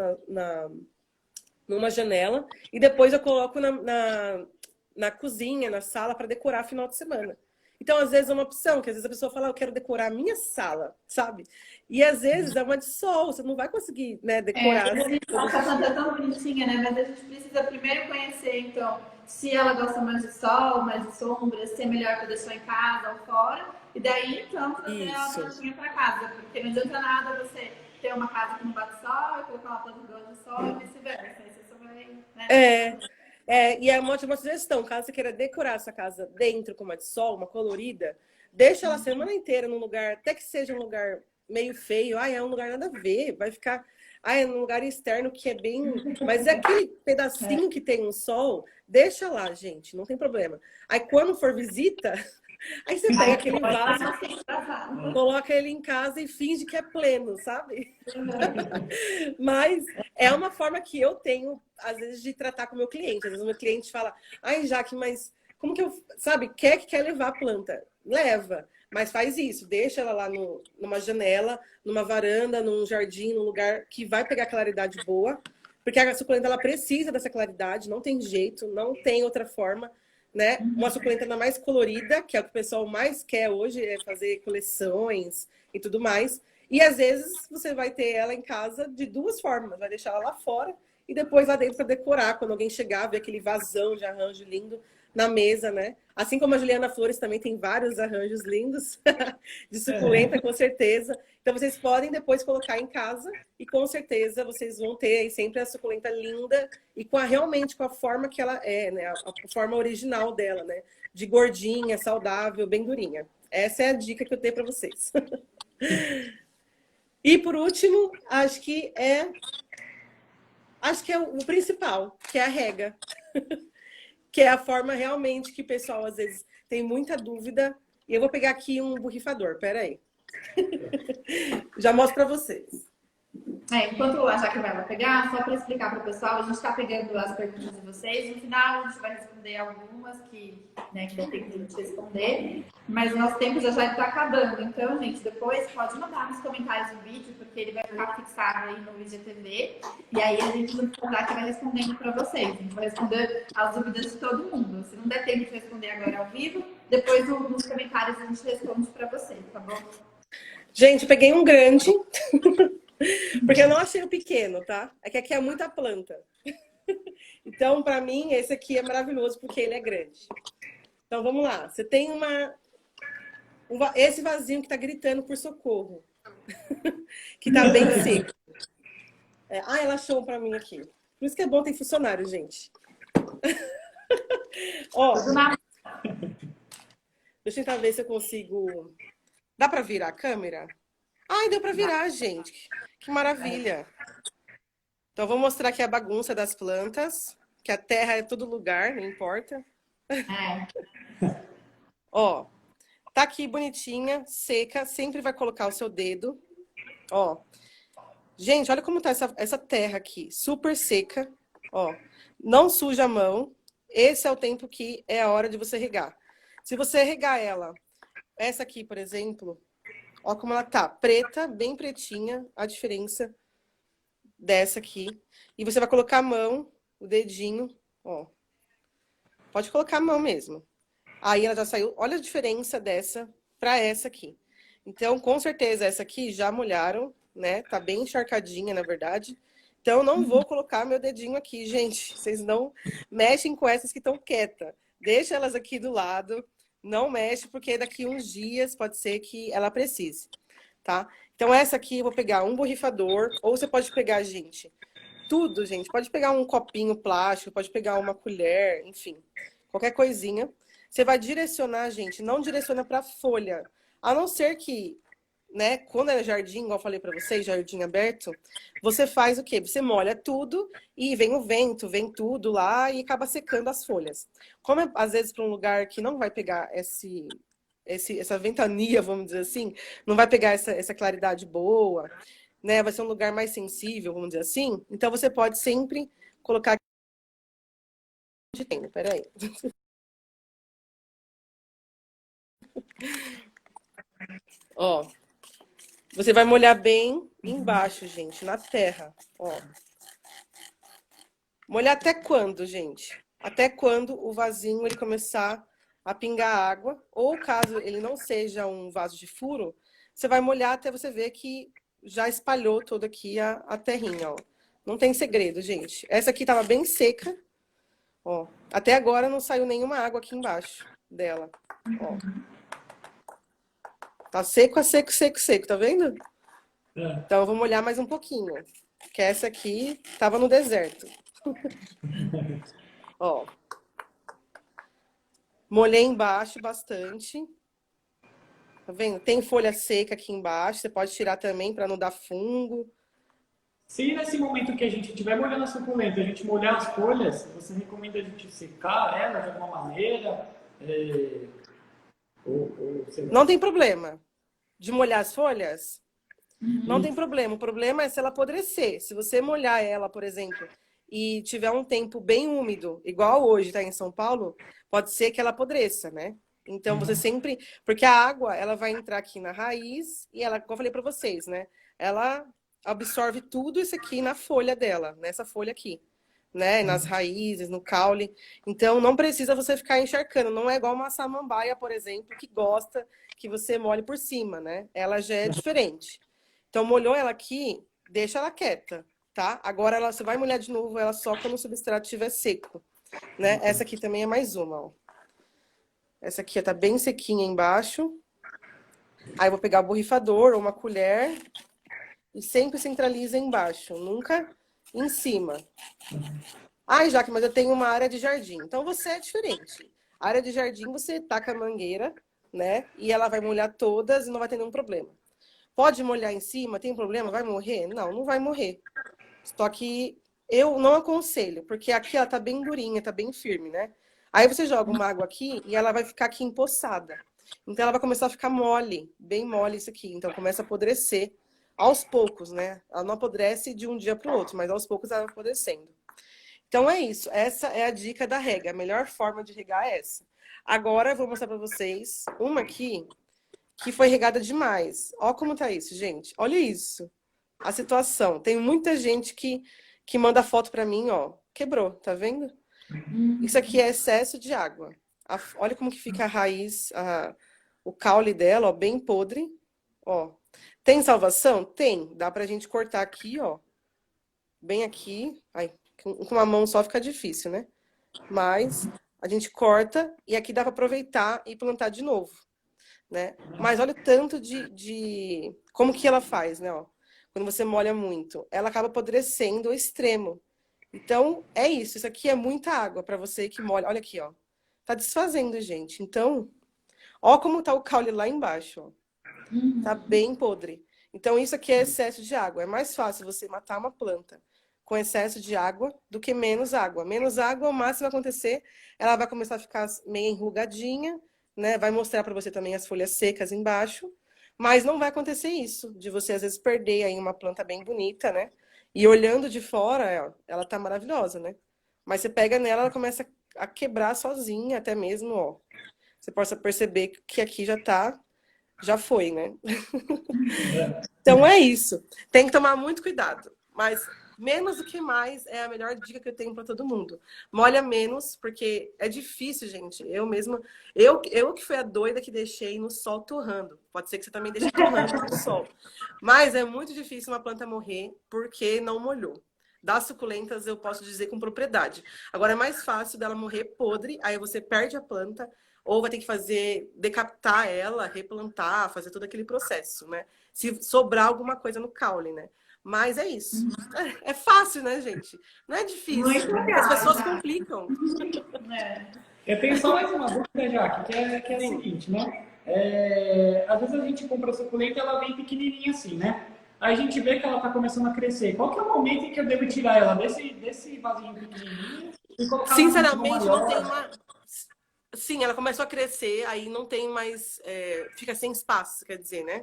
numa janela e depois eu coloco na cozinha, na sala, para decorar final de semana. Então, às vezes é uma opção, que às vezes a pessoa fala, eu quero decorar a minha sala, sabe? E às vezes é uma de sol, você não vai conseguir, né, decorar. A gente acha a planta tão bonitinha, né? Mas a gente precisa primeiro conhecer, então, se ela gosta mais de sol, mais de sombra, se é melhor para deixar em casa ou fora. E daí, então, trazer a plantinha para casa. Porque não adianta nada você ter uma casa que não bate sol e colocar uma planta que gosta de sol e vice-versa. Aí você só vai, né? E é uma ótima sugestão. Caso você queira decorar a sua casa dentro com uma de sol, uma colorida, deixa ela a semana inteira num lugar, até que seja um lugar meio feio. É um lugar nada a ver. Vai ficar... é num lugar externo que é bem... Mas é aquele pedacinho que tem um sol, deixa lá, gente. Não tem problema. Aí quando for visita... Aí você pega aquele vaso, coloca ele em casa e finge que é pleno, sabe? Mas é uma forma que eu tenho, às vezes, de tratar com o meu cliente. Às vezes o meu cliente fala, Jaque, mas como que eu... Sabe, quer levar a planta? Leva, mas faz isso. Deixa ela lá numa janela, numa varanda, num jardim, num lugar que vai pegar claridade boa. Porque a suculenta, ela precisa dessa claridade, não tem jeito, não tem outra forma. Né? Uma suculenta ainda mais colorida, que é o que o pessoal mais quer hoje, é fazer coleções e tudo mais. E às vezes você vai ter ela em casa de 2 formas. Vai deixar ela lá fora e depois lá dentro para decorar. Quando alguém chegar, ver aquele vazão de arranjo lindo na mesa, né? Assim como a Juliana Flores também tem vários arranjos lindos de suculenta, com certeza. Então vocês podem depois colocar em casa e com certeza vocês vão ter aí sempre a suculenta linda e realmente com a forma que ela é, né? A forma original dela, né? De gordinha, saudável, bem durinha. Essa é a dica que eu tenho para vocês. E por último, acho que é o principal, que é a rega. Que é a forma realmente que o pessoal às vezes tem muita dúvida. E eu vou pegar aqui um borrifador, peraí. Já mostro para vocês. Enquanto a Jaque vai lá pegar, só para explicar para o pessoal, a gente está pegando as perguntas de vocês. No final, a gente vai responder algumas que dá tempo de a gente responder. Mas o nosso tempo já está acabando. Então, gente, depois pode mandar nos comentários do vídeo, porque ele vai ficar fixado aí no IGTV. E aí a gente vai respondendo para vocês. A gente vai responder as dúvidas de todo mundo. Se não der tempo de responder agora ao vivo, depois nos comentários a gente responde para vocês, tá bom? Gente, eu peguei um grande... Porque eu não achei o pequeno, tá? É que aqui é muita planta. Então, para mim, esse aqui é maravilhoso porque ele é grande. Então, vamos lá. Você tem esse vasinho que tá gritando por socorro. Que tá bem seco. Ela achou pra mim aqui. Por isso que é bom ter funcionário, gente. Ó, deixa eu tentar ver se eu consigo... Dá pra virar a câmera? Ai, deu pra virar, gente. Que maravilha. Então, eu vou mostrar aqui a bagunça das plantas. Que a terra é todo lugar, não importa. Ó, tá aqui bonitinha, seca. Sempre vai colocar o seu dedo. Ó. Gente, olha como tá essa terra aqui. Super seca. Ó. Não suja a mão. Esse é o tempo que é a hora de você regar. Se você regar ela, essa aqui, por exemplo, ó como ela tá. Preta, bem pretinha. A diferença dessa aqui. E você vai colocar a mão, o dedinho, ó. Pode colocar a mão mesmo. Aí ela já saiu. Olha a diferença dessa para essa aqui. Então, com certeza, essa aqui já molharam, né? Tá bem encharcadinha, na verdade. Então, não vou colocar meu dedinho aqui, gente. Vocês não mexem com essas que estão quietas. Deixa elas aqui do lado. Não mexe, porque daqui uns dias pode ser que ela precise, tá? Então, essa aqui eu vou pegar um borrifador. Ou você pode pegar, gente, tudo, gente. Pode pegar um copinho plástico, pode pegar uma colher, enfim. Qualquer coisinha. Você vai direcionar, gente, não direciona para folha. A não ser que, né, quando é jardim, igual eu falei para vocês, jardim aberto, você faz o quê? Você molha tudo e vem o vento, vem tudo lá e acaba secando as folhas. Como é, às vezes, para um lugar que não vai pegar essa ventania, vamos dizer assim, não vai pegar essa claridade boa, né? Vai ser um lugar mais sensível, vamos dizer assim. Então, você pode sempre colocar de tempo. Peraí. Ó, você vai molhar bem embaixo, gente, na terra, ó. Molhar até quando, gente? Até quando o vasinho ele começar a pingar água, ou caso ele não seja um vaso de furo, você vai molhar até você ver que já espalhou toda aqui a terrinha, ó. Não tem segredo, gente. Essa aqui tava bem seca, ó. Até agora não saiu nenhuma água aqui embaixo dela, ó. Tá seco, seco, seco, seco, tá vendo? Então eu vou molhar mais um pouquinho. Que essa aqui tava no deserto. Ó. Molhei embaixo bastante. Tá vendo? Tem folha seca aqui embaixo. Você pode tirar também para não dar fungo. Se nesse momento que a gente estiver molhando a suculenta, a gente molhar as folhas, você recomenda a gente secar ela de alguma maneira? Não tem problema. De molhar as folhas? Não tem problema. O problema é se ela apodrecer. Se você molhar ela, por exemplo, e tiver um tempo bem úmido, igual hoje tá em São Paulo, pode ser que ela apodreça, né? Então você sempre, porque a água, ela vai entrar aqui na raiz e ela, como eu falei para vocês, né? Ela absorve tudo isso aqui na folha dela, nessa folha aqui, né? Nas raízes, no caule. Então não precisa você ficar encharcando, não é igual uma samambaia, por exemplo, que gosta que você molhe por cima, né? Ela já é diferente. Então molhou ela aqui, deixa ela quieta, tá? Agora você vai molhar de novo ela só quando o substrato estiver seco, né? Essa aqui também é mais uma, ó. Essa aqui tá bem sequinha embaixo. Aí eu vou pegar o borrifador ou uma colher e sempre centraliza embaixo, nunca em cima. Ai, Jaque, mas eu tenho uma área de jardim. Então você é diferente. A área de jardim você taca a mangueira, né? E ela vai molhar todas e não vai ter nenhum problema. Pode molhar em cima, tem problema? Vai morrer? Não, não vai morrer. Só que eu não aconselho, porque aqui ela tá bem durinha, tá bem firme, né? Aí você joga uma água aqui e ela vai ficar aqui empoçada. Então ela vai começar a ficar mole, bem mole isso aqui. Então começa a apodrecer aos poucos, né? Ela não apodrece de um dia para o outro, mas aos poucos ela vai apodrecendo. Então é isso. Essa é a dica da rega. A melhor forma de regar é essa. Agora eu vou mostrar para vocês uma aqui que foi regada demais. Olha como tá isso, gente. Olha isso. A situação. Tem muita gente que manda foto para mim, ó. Quebrou, tá vendo? Isso aqui é excesso de água. Olha como que fica a raiz, o caule dela, ó, bem podre. Ó. Tem salvação? Tem. Dá pra gente cortar aqui, ó. Bem aqui. Ai, com uma mão só fica difícil, né? Mas a gente corta e aqui dá para aproveitar e plantar de novo, né? Mas olha o tanto de... Como que ela faz, né? Ó, quando você molha muito, ela acaba apodrecendo ao extremo. Então, é isso. Isso aqui é muita água para você que molha. Olha aqui, ó. Tá desfazendo, gente. Então, ó como tá o caule lá embaixo, ó. Tá bem podre. Então, isso aqui é excesso de água. É mais fácil você matar uma planta com excesso de água do que menos água. Menos água, o máximo vai acontecer, ela vai começar a ficar meio enrugadinha, né? Vai mostrar para você também as folhas secas embaixo, mas não vai acontecer isso, de você às vezes perder aí uma planta bem bonita, né? E olhando de fora, ó, ela tá maravilhosa, né? Mas você pega nela, ela começa a quebrar sozinha, até mesmo, ó. Você possa perceber que aqui já foi, né? Então é isso. Tem que tomar muito cuidado. Mas menos do que mais é a melhor dica que eu tenho para todo mundo. Molha menos, porque é difícil, gente. Eu mesma, eu que fui a doida que deixei no sol torrando. Pode ser que você também deixe torrando no sol. Mas é muito difícil uma planta morrer porque não molhou. Das suculentas eu posso dizer com propriedade. Agora é mais fácil dela morrer podre, aí você perde a planta, ou vai ter que fazer, decapitar ela, replantar, fazer todo aquele processo, né? Se sobrar alguma coisa no caule, né? Mas é isso. É fácil, né, gente? Não é difícil. Muito legal, As pessoas Jaque. complicam. Eu tenho só mais uma dúvida, Jaque, que é a Sim. seguinte, né? Às vezes a gente compra a suculenta e ela vem pequenininha assim, né? Aí a gente vê que ela está começando a crescer. Qual que é o momento em que eu devo tirar ela desse vasinho pequenininho e colocar num Sinceramente, não tem maior? uma... Sim, ela começou a crescer, aí não tem mais... fica sem espaço, quer dizer, né?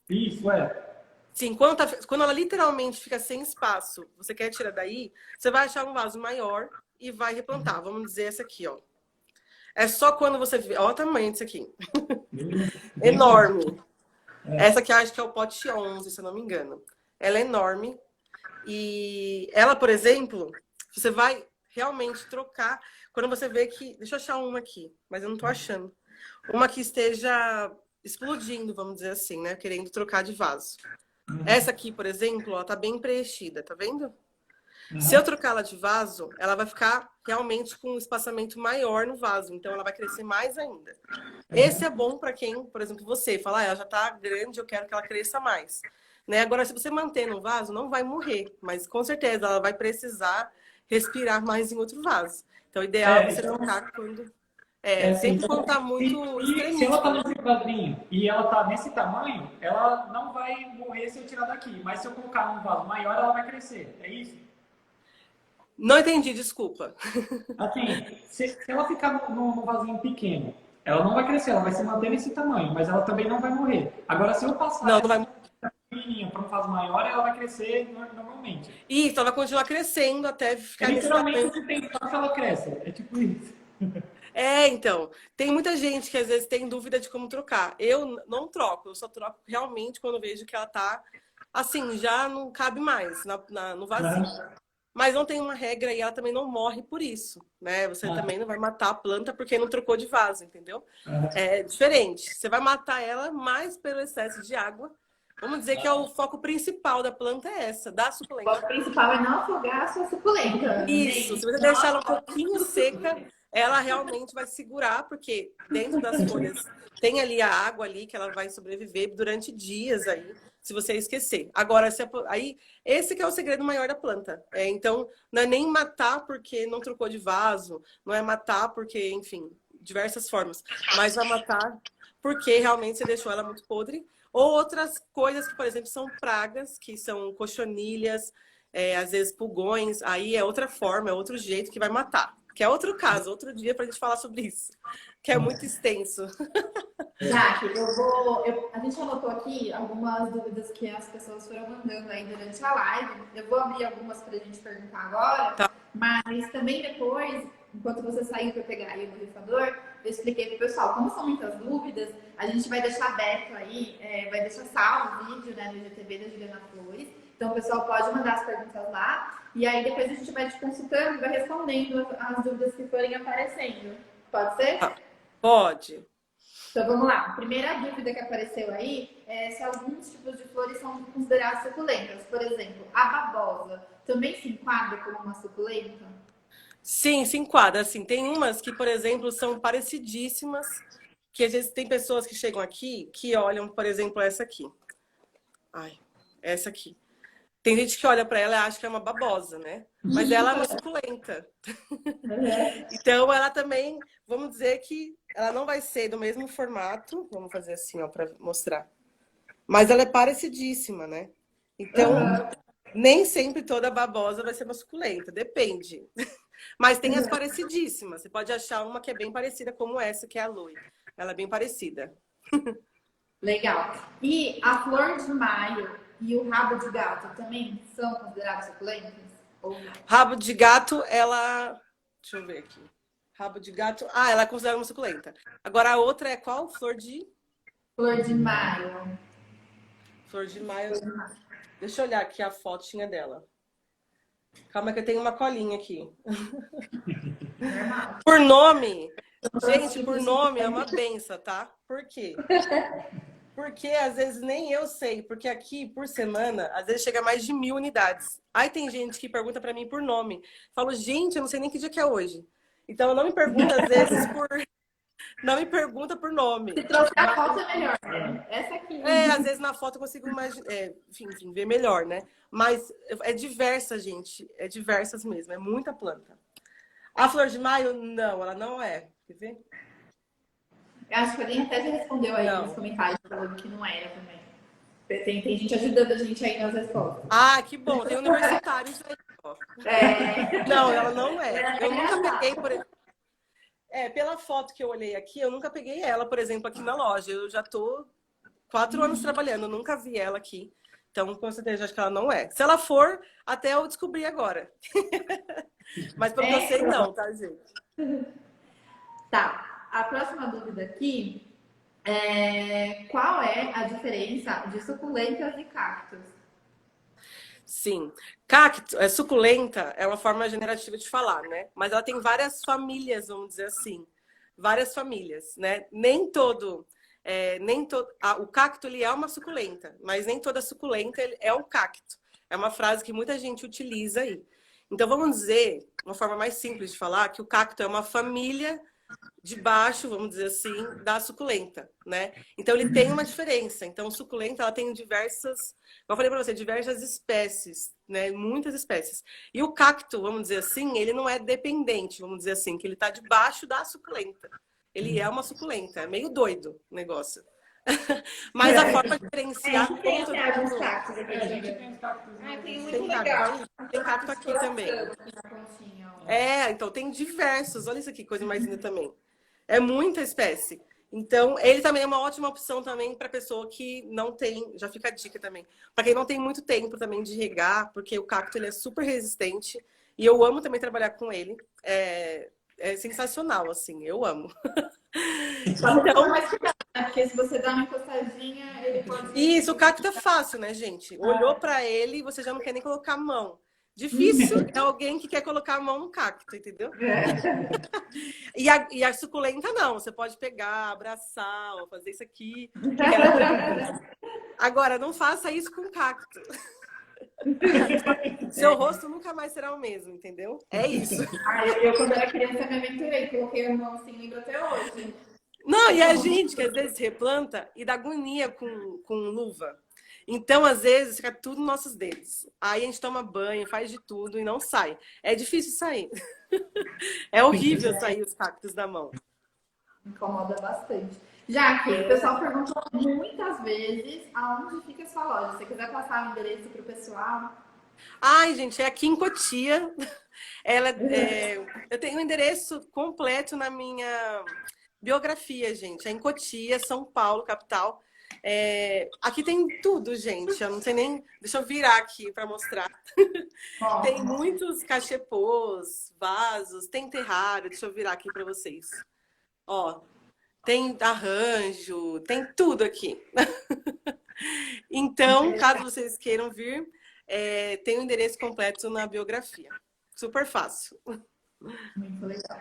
Isso, é. Sim, quando ela literalmente fica sem espaço, você quer tirar daí, você vai achar um vaso maior e vai replantar. Vamos dizer essa aqui, ó. É só quando você vê... Olha o tamanho disso aqui. Enorme. Essa aqui eu acho que é o pote 11, se eu não me engano. Ela é enorme. E ela, por exemplo, você vai realmente trocar... Quando você vê que... Deixa eu achar uma aqui, mas eu não tô achando. Uma que esteja explodindo, vamos dizer assim, né? Querendo trocar de vaso. Essa aqui, por exemplo, ó, tá bem preenchida, tá vendo? Se eu trocar ela de vaso, ela vai ficar realmente com um espaçamento maior no vaso, então ela vai crescer mais ainda. Esse é bom para quem, por exemplo, você fala, ela já tá grande, eu quero que ela cresça mais. Né? Agora, se você manter no vaso, não vai morrer, mas com certeza ela vai precisar respirar mais em outro vaso. Então, o ideal é você Então, trocar quando... assim, sempre quando tá muito se ela extremista, está né? nesse vasinho e ela está nesse tamanho, ela não vai morrer se eu tirar daqui. Mas se eu colocar num vaso maior, ela vai crescer. É isso? Não entendi, desculpa. Assim, se ela ficar num vasinho pequeno, ela não vai crescer, ela vai se manter nesse tamanho, mas ela também não vai morrer. Agora, se eu passar Não, não essa vai... pequenininha para um vaso maior, ela vai crescer normalmente. Isso, ela vai continuar crescendo até É ficar nesse literalmente tamanho. o que tem que ela cresce. É tipo isso. Então, tem muita gente que às vezes tem dúvida de como trocar. Eu não troco, eu só troco realmente quando eu vejo que ela tá, assim, já não cabe mais no vazio. Mas não tem uma regra e ela também não morre por isso, né? Você também não vai matar a planta porque não trocou de vaso, entendeu? É diferente. Você vai matar ela mais pelo excesso de água. Vamos dizer que é o foco principal da planta é essa, da O suculenta. foco principal é não afogar a sua suculenta. Isso, se você deixar ela um pouquinho seca, ela realmente vai segurar, porque dentro das folhas tem ali a água ali que ela vai sobreviver durante dias aí, se você esquecer. Agora, aí, esse que é o segredo maior da planta. Então, não é nem matar porque não trocou de vaso, não é matar porque, enfim, diversas formas, mas vai matar porque realmente você deixou ela muito podre. Ou outras coisas que, por exemplo, são pragas, que são cochonilhas, às vezes pulgões, aí é outra forma, é outro jeito que vai matar. Que é outro caso, outro dia pra gente falar sobre isso. Que é muito extenso. Jaque, a gente anotou aqui algumas dúvidas que as pessoas foram mandando aí durante a live. Eu vou abrir algumas pra gente perguntar agora, Tá. mas também depois, enquanto você sair para pegar aí o borrifador, eu expliquei pro pessoal, como são muitas dúvidas, a gente vai deixar aberto aí, vai deixar salvo o vídeo, né, do IGTV da Juliana Flores. Então o pessoal pode mandar as perguntas lá e aí depois a gente vai te consultando e vai respondendo as dúvidas que forem aparecendo. Pode ser? Pode. Então vamos lá. A primeira dúvida que apareceu aí é se alguns tipos de flores são consideradas suculentas. Por exemplo, a babosa também se enquadra como uma suculenta? Sim, se enquadra. Assim, tem umas que, por exemplo, são parecidíssimas, que às vezes tem pessoas que chegam aqui que olham, por exemplo, essa aqui. Ai, essa aqui. Tem gente que olha para ela e acha que é uma babosa, né? Mas ela é uma suculenta. Então, ela também, vamos dizer que ela não vai ser do mesmo formato. Vamos fazer assim, ó, para mostrar. Mas ela é parecidíssima, né? Então, nem sempre toda babosa vai ser uma suculenta, depende. Mas tem as parecidíssimas. Você pode achar uma que é bem parecida, como essa, que é a Lui. Ela é bem parecida. Legal. E a flor de maio e o rabo de gato também são considerados suculentas? Ou não? Rabo de gato, ela... Deixa eu ver aqui. Rabo de gato... Ah, ela é considerada uma suculenta. Agora a outra é qual? Flor de... Flor de maio. Flor de maio. Deixa eu olhar aqui a fotinha dela. Calma que eu tenho uma colinha aqui. Normal. Por nome... Gente, por nome é uma benção, tá? Por quê? Porque às vezes nem eu sei, porque aqui por semana, às vezes chega a mais de 1000 unidades. Aí tem gente que pergunta pra mim por nome. Falo, gente, eu não sei nem que dia que é hoje. Então não me pergunta às vezes por... Não me pergunta por nome. Se trouxer a foto é melhor, né? Essa aqui. Às vezes na foto eu consigo imaginar, enfim, ver melhor, né? Mas é diversa, gente. É diversas mesmo, é muita planta. A flor de maio, não, ela não é. Quer ver? Eu acho que alguém até já respondeu aí Não. nos comentários falando que não era também. Tem gente ajudando a gente aí nas respostas. Ah, que bom, tem universitários aí, ó. Não, ela não é. Eu nunca peguei, por exemplo. Pela foto que eu olhei aqui, eu nunca peguei ela, por exemplo, aqui na loja. Eu já tô 4 anos trabalhando, eu nunca vi ela aqui. Então, com certeza, acho que ela não é. Se ela for, até eu descobri agora. Mas pelo que eu sei, não, tá, gente? Tá. A próxima dúvida aqui é qual é a diferença de suculentas e cactos? Sim. Cacto, suculenta é uma forma generativa de falar, né? Mas ela tem várias famílias, vamos dizer assim. Várias famílias, né? O cacto ele é uma suculenta, mas nem toda suculenta é um cacto. É uma frase que muita gente utiliza aí. Então vamos dizer, uma forma mais simples de falar, que o cacto é uma família de baixo, vamos dizer assim, da suculenta, né? Então ele tem uma diferença. Então suculenta ela tem diversas, como eu falei para você, diversas espécies, né? Muitas espécies. E o cacto, vamos dizer assim, ele não é dependente, vamos dizer assim, que ele está debaixo da suculenta. Ele é uma suculenta, é meio doido o negócio. Mas a forma de diferenciar... Tem alguns cactos aqui. A gente tem uns cactos. Tem muito Tem legal. cacto aí? Tem cacto aqui também. Então tem diversos. Olha isso aqui, coisa mais linda também. É muita espécie. Então, ele também é uma ótima opção também para pessoa que não tem, já fica a dica também, para quem não tem muito tempo também de regar, porque o cacto ele é super resistente e eu amo também trabalhar com ele. É sensacional, assim, eu amo. Então, mais cuidado, né? Porque se você dá uma encostadinha, ele pode... Isso, o cacto é fácil, né, gente? Olhou para ele e você já não quer nem colocar a mão. Difícil é alguém que quer colocar a mão no cacto, entendeu? E a suculenta não, você pode pegar, abraçar, ou fazer isso aqui. Agora, não faça isso com cacto. Seu rosto nunca mais será o mesmo, entendeu? É isso. Eu quando era criança, me aventurei, coloquei a mão assim, lembro até hoje. Não, e a gente que às vezes replanta e dá agonia com luva. Então, às vezes, fica tudo nos nossos dedos. Aí a gente toma banho, faz de tudo e não sai. É difícil sair. É horrível sair os cactos da mão. Incomoda bastante. Jaque, o pessoal perguntou muitas vezes aonde fica a sua loja. Se você quiser passar o endereço para o pessoal. Ai, gente, é aqui em Cotia. Eu tenho o endereço completo na minha biografia, gente. É em Cotia, São Paulo, capital. Aqui tem tudo, gente. Eu não sei nem... Deixa eu virar aqui para mostrar. Tem muitos cachepôs, vasos, tem terrário. Deixa eu virar aqui para vocês. Ó, tem arranjo, tem tudo aqui. Então, caso vocês queiram vir, tem o endereço completo na biografia. Super fácil. Muito legal.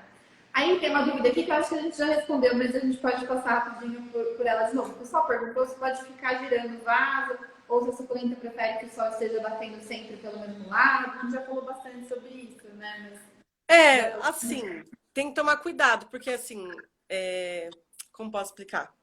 Aí tem uma dúvida aqui que eu acho que a gente já respondeu, mas a gente pode passar rapidinho por ela de novo. O pessoal perguntou se pode ficar girando o vaso ou se a suculenta prefere que o sol esteja batendo sempre pelo mesmo lado. A gente já falou bastante sobre isso, né? Mas Assim, tem que tomar cuidado, porque assim, como posso explicar?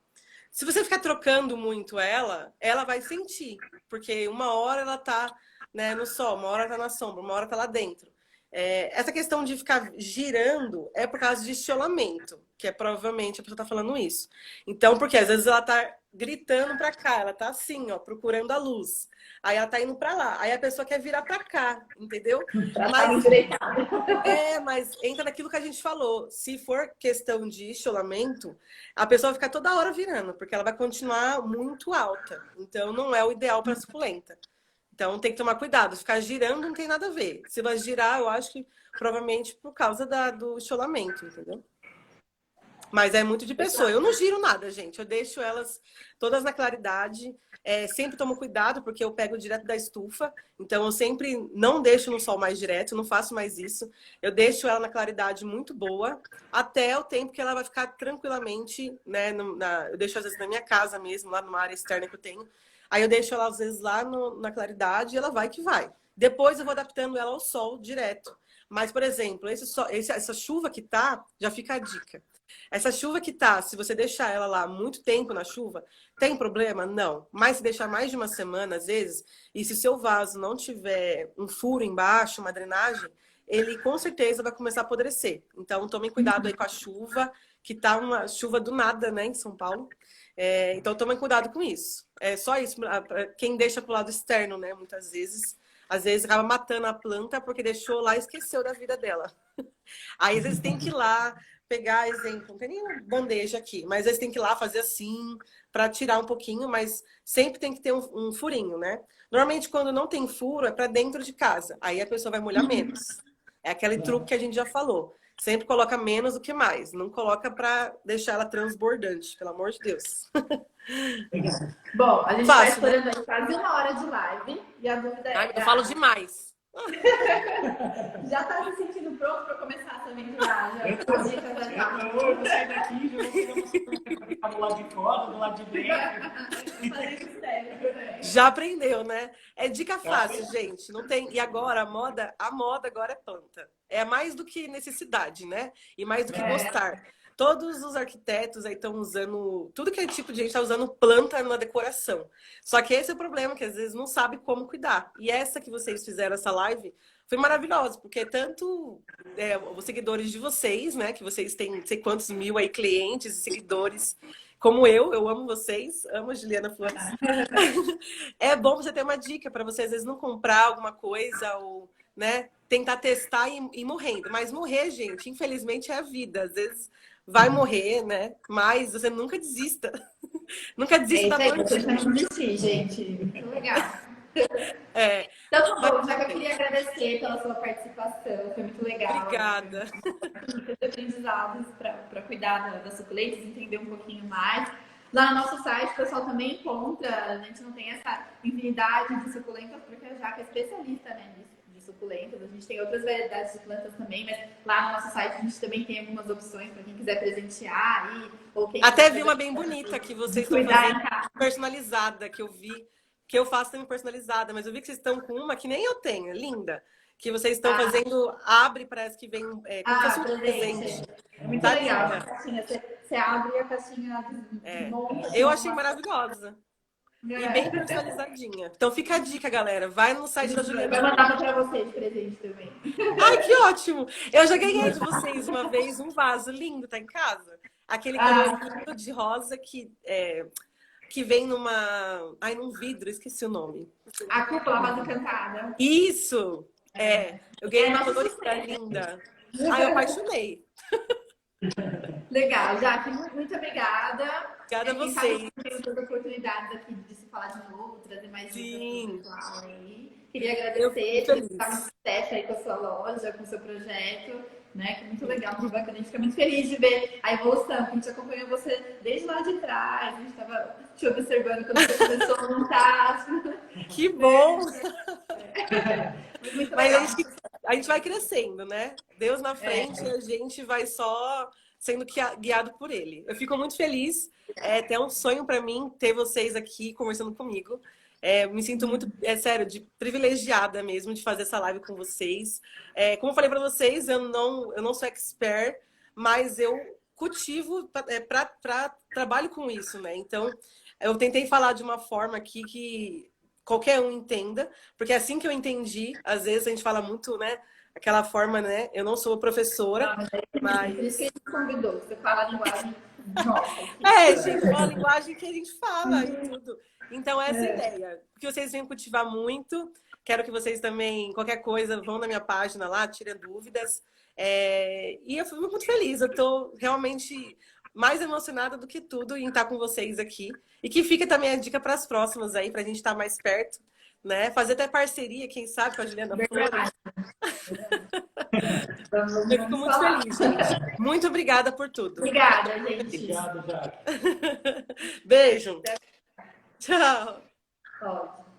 Se você ficar trocando muito ela vai sentir, porque uma hora ela tá, né, no sol, uma hora tá na sombra, uma hora tá lá dentro. Essa questão de ficar girando é por causa de estiramento, que é provavelmente a pessoa tá falando isso. Então, porque às vezes ela tá gritando pra cá, ela tá assim, ó, procurando a luz. Aí ela tá indo pra lá, aí a pessoa quer virar pra cá, entendeu? Pra estar Mas endireitada. mas entra naquilo que a gente falou. Se for questão de estiramento, a pessoa vai ficar toda hora virando, porque ela vai continuar muito alta. Então, não é o ideal para suculenta. Então, tem que tomar cuidado. Ficar girando não tem nada a ver. Se vai girar, eu acho que provavelmente por causa do estiramento, entendeu? Mas é muito de pessoa. Eu não giro nada, gente. Eu deixo elas todas na claridade. Sempre tomo cuidado, porque eu pego direto da estufa. Então, eu sempre não deixo no sol mais direto, não faço mais isso. Eu deixo ela na claridade muito boa, até o tempo que ela vai ficar tranquilamente, né? Eu deixo, às vezes, na minha casa mesmo, lá numa área externa que eu tenho. Aí eu deixo ela, às vezes, lá na claridade e ela vai que vai. Depois eu vou adaptando ela ao sol direto. Mas, por exemplo, essa chuva que tá, já fica a dica. Essa chuva que tá, se você deixar ela lá muito tempo na chuva, tem problema? Não. Mas se deixar mais de uma semana, às vezes, e se seu vaso não tiver um furo embaixo, uma drenagem, ele com certeza vai começar a apodrecer. Então, tomem cuidado aí com a chuva, que tá uma chuva do nada, né, em São Paulo. Então, tomem cuidado com isso. É só isso. Quem deixa pro lado externo, né, muitas vezes, às vezes acaba matando a planta porque deixou lá e esqueceu da vida dela. Aí, às vezes, tem que ir lá pegar, exemplo, não tem nenhuma bandeja aqui, mas eles têm que ir lá fazer assim, para tirar um pouquinho, mas sempre tem que ter um furinho, né? Normalmente, quando não tem furo, é para dentro de casa. Aí a pessoa vai molhar menos. É aquele truque que a gente já falou. Sempre coloca menos do que mais. Não coloca para deixar ela transbordante, pelo amor de Deus. Bom, a gente está Fácil, né? estourando aí quase 1 hora de live. E a dúvida Ai, é... eu falo demais. Já tá se sentindo pronto para começar também já? Eu vou sair daqui, já vou pegar uma super do lado de fora, do lado de dentro. Já aprendeu, né? É dica fácil, gente. Não tem. E agora a moda agora é planta. É mais do que necessidade, né? E mais do que gostar. Todos os arquitetos aí estão usando. Tudo que é tipo de gente está usando planta na decoração. Só que esse é o problema, que às vezes não sabe como cuidar. E essa que vocês fizeram, essa live, foi maravilhosa, porque tanto os seguidores de vocês, né? Que vocês têm não sei quantos mil aí clientes e seguidores. Como eu amo vocês, amo a Juliana Flores. É bom você ter uma dica para você, às vezes, não comprar alguma coisa ou, né, tentar testar e ir morrendo. Mas morrer, gente, infelizmente é a vida. Às vezes vai morrer, né? Mas você nunca desista. Nunca desista da plantinha. plantinha. Não desistir, gente. Muito legal. Então, tá bom, já que eu queria agradecer pela sua participação, foi muito legal. Obrigada. Muitos aprendizados para cuidar das suculentas, entender um pouquinho mais. Lá no nosso site, o pessoal também encontra, a gente não tem essa infinidade de suculentas, porque a Jaca é especialista, né, de suculentas. A gente tem outras variedades de plantas também, mas lá no nosso site a gente também tem algumas opções para quem quiser presentear aí. Ou quem Até vi uma bem bonita que vocês estão fazendo, personalizada, que eu vi. Que eu faço também personalizada, mas eu vi que vocês estão com uma que nem eu tenho, linda. Que vocês estão fazendo, abre, parece que vem como se fosse um presente. É muito legal. Você abre a caixinha monta. Eu achei maravilhosa. E bem personalizadinha. Então fica a dica, galera. Vai no site da Juliana. Vai mandar pra vocês de presente também. Ai, que ótimo! Eu já ganhei de vocês uma vez um vaso lindo, tá em casa? Aquele colorido de rosa que vem num vidro, esqueci o nome. A cúpula vaso encantada. Isso! Eu ganhei uma colorida linda. Ai, eu apaixonei. Legal, Jaque, muito obrigada. Obrigada a vocês. Tem outras oportunidades aqui de se falar de novo, trazer mais Sim. aí. Queria agradecer por estar no sucesso aí com a sua loja, com o seu projeto, né? Que é muito legal, muito bacana. A gente fica muito feliz de ver a evolução. A gente acompanhou você desde lá de trás, a gente estava te observando quando você começou a montar. Que bom! Muito Mas legal. a gente vai crescendo, né? Deus na frente, a gente vai só sendo guiado por Ele. Eu fico muito feliz. É até um sonho para mim ter vocês aqui conversando comigo. Me sinto muito, sério, privilegiada mesmo de fazer essa live com vocês. Como eu falei para vocês, eu não sou expert, mas eu cultivo, trabalho com isso, né? Então, eu tentei falar de uma forma aqui que qualquer um entenda, porque é assim que eu entendi, às vezes a gente fala muito, né? Aquela forma, né? Eu não sou professora, mas... Por isso que a gente convidou, você fala a linguagem nossa. Gente, é a linguagem que a gente fala e tudo. Então, essa é a ideia. Porque vocês vêm cultivar muito. Quero que vocês também, qualquer coisa, vão na minha página lá, tirem dúvidas. E eu fui muito feliz. Eu estou realmente mais emocionada do que tudo em estar com vocês aqui. E que fica também a dica para as próximas aí, para a gente estar mais perto, né? Fazer até parceria, quem sabe, com a Juliana Flores. Eu fico muito feliz, gente. Muito obrigada por tudo. Obrigada, gente. Obrigado, Jaque. Beijo. Tchau. Pode.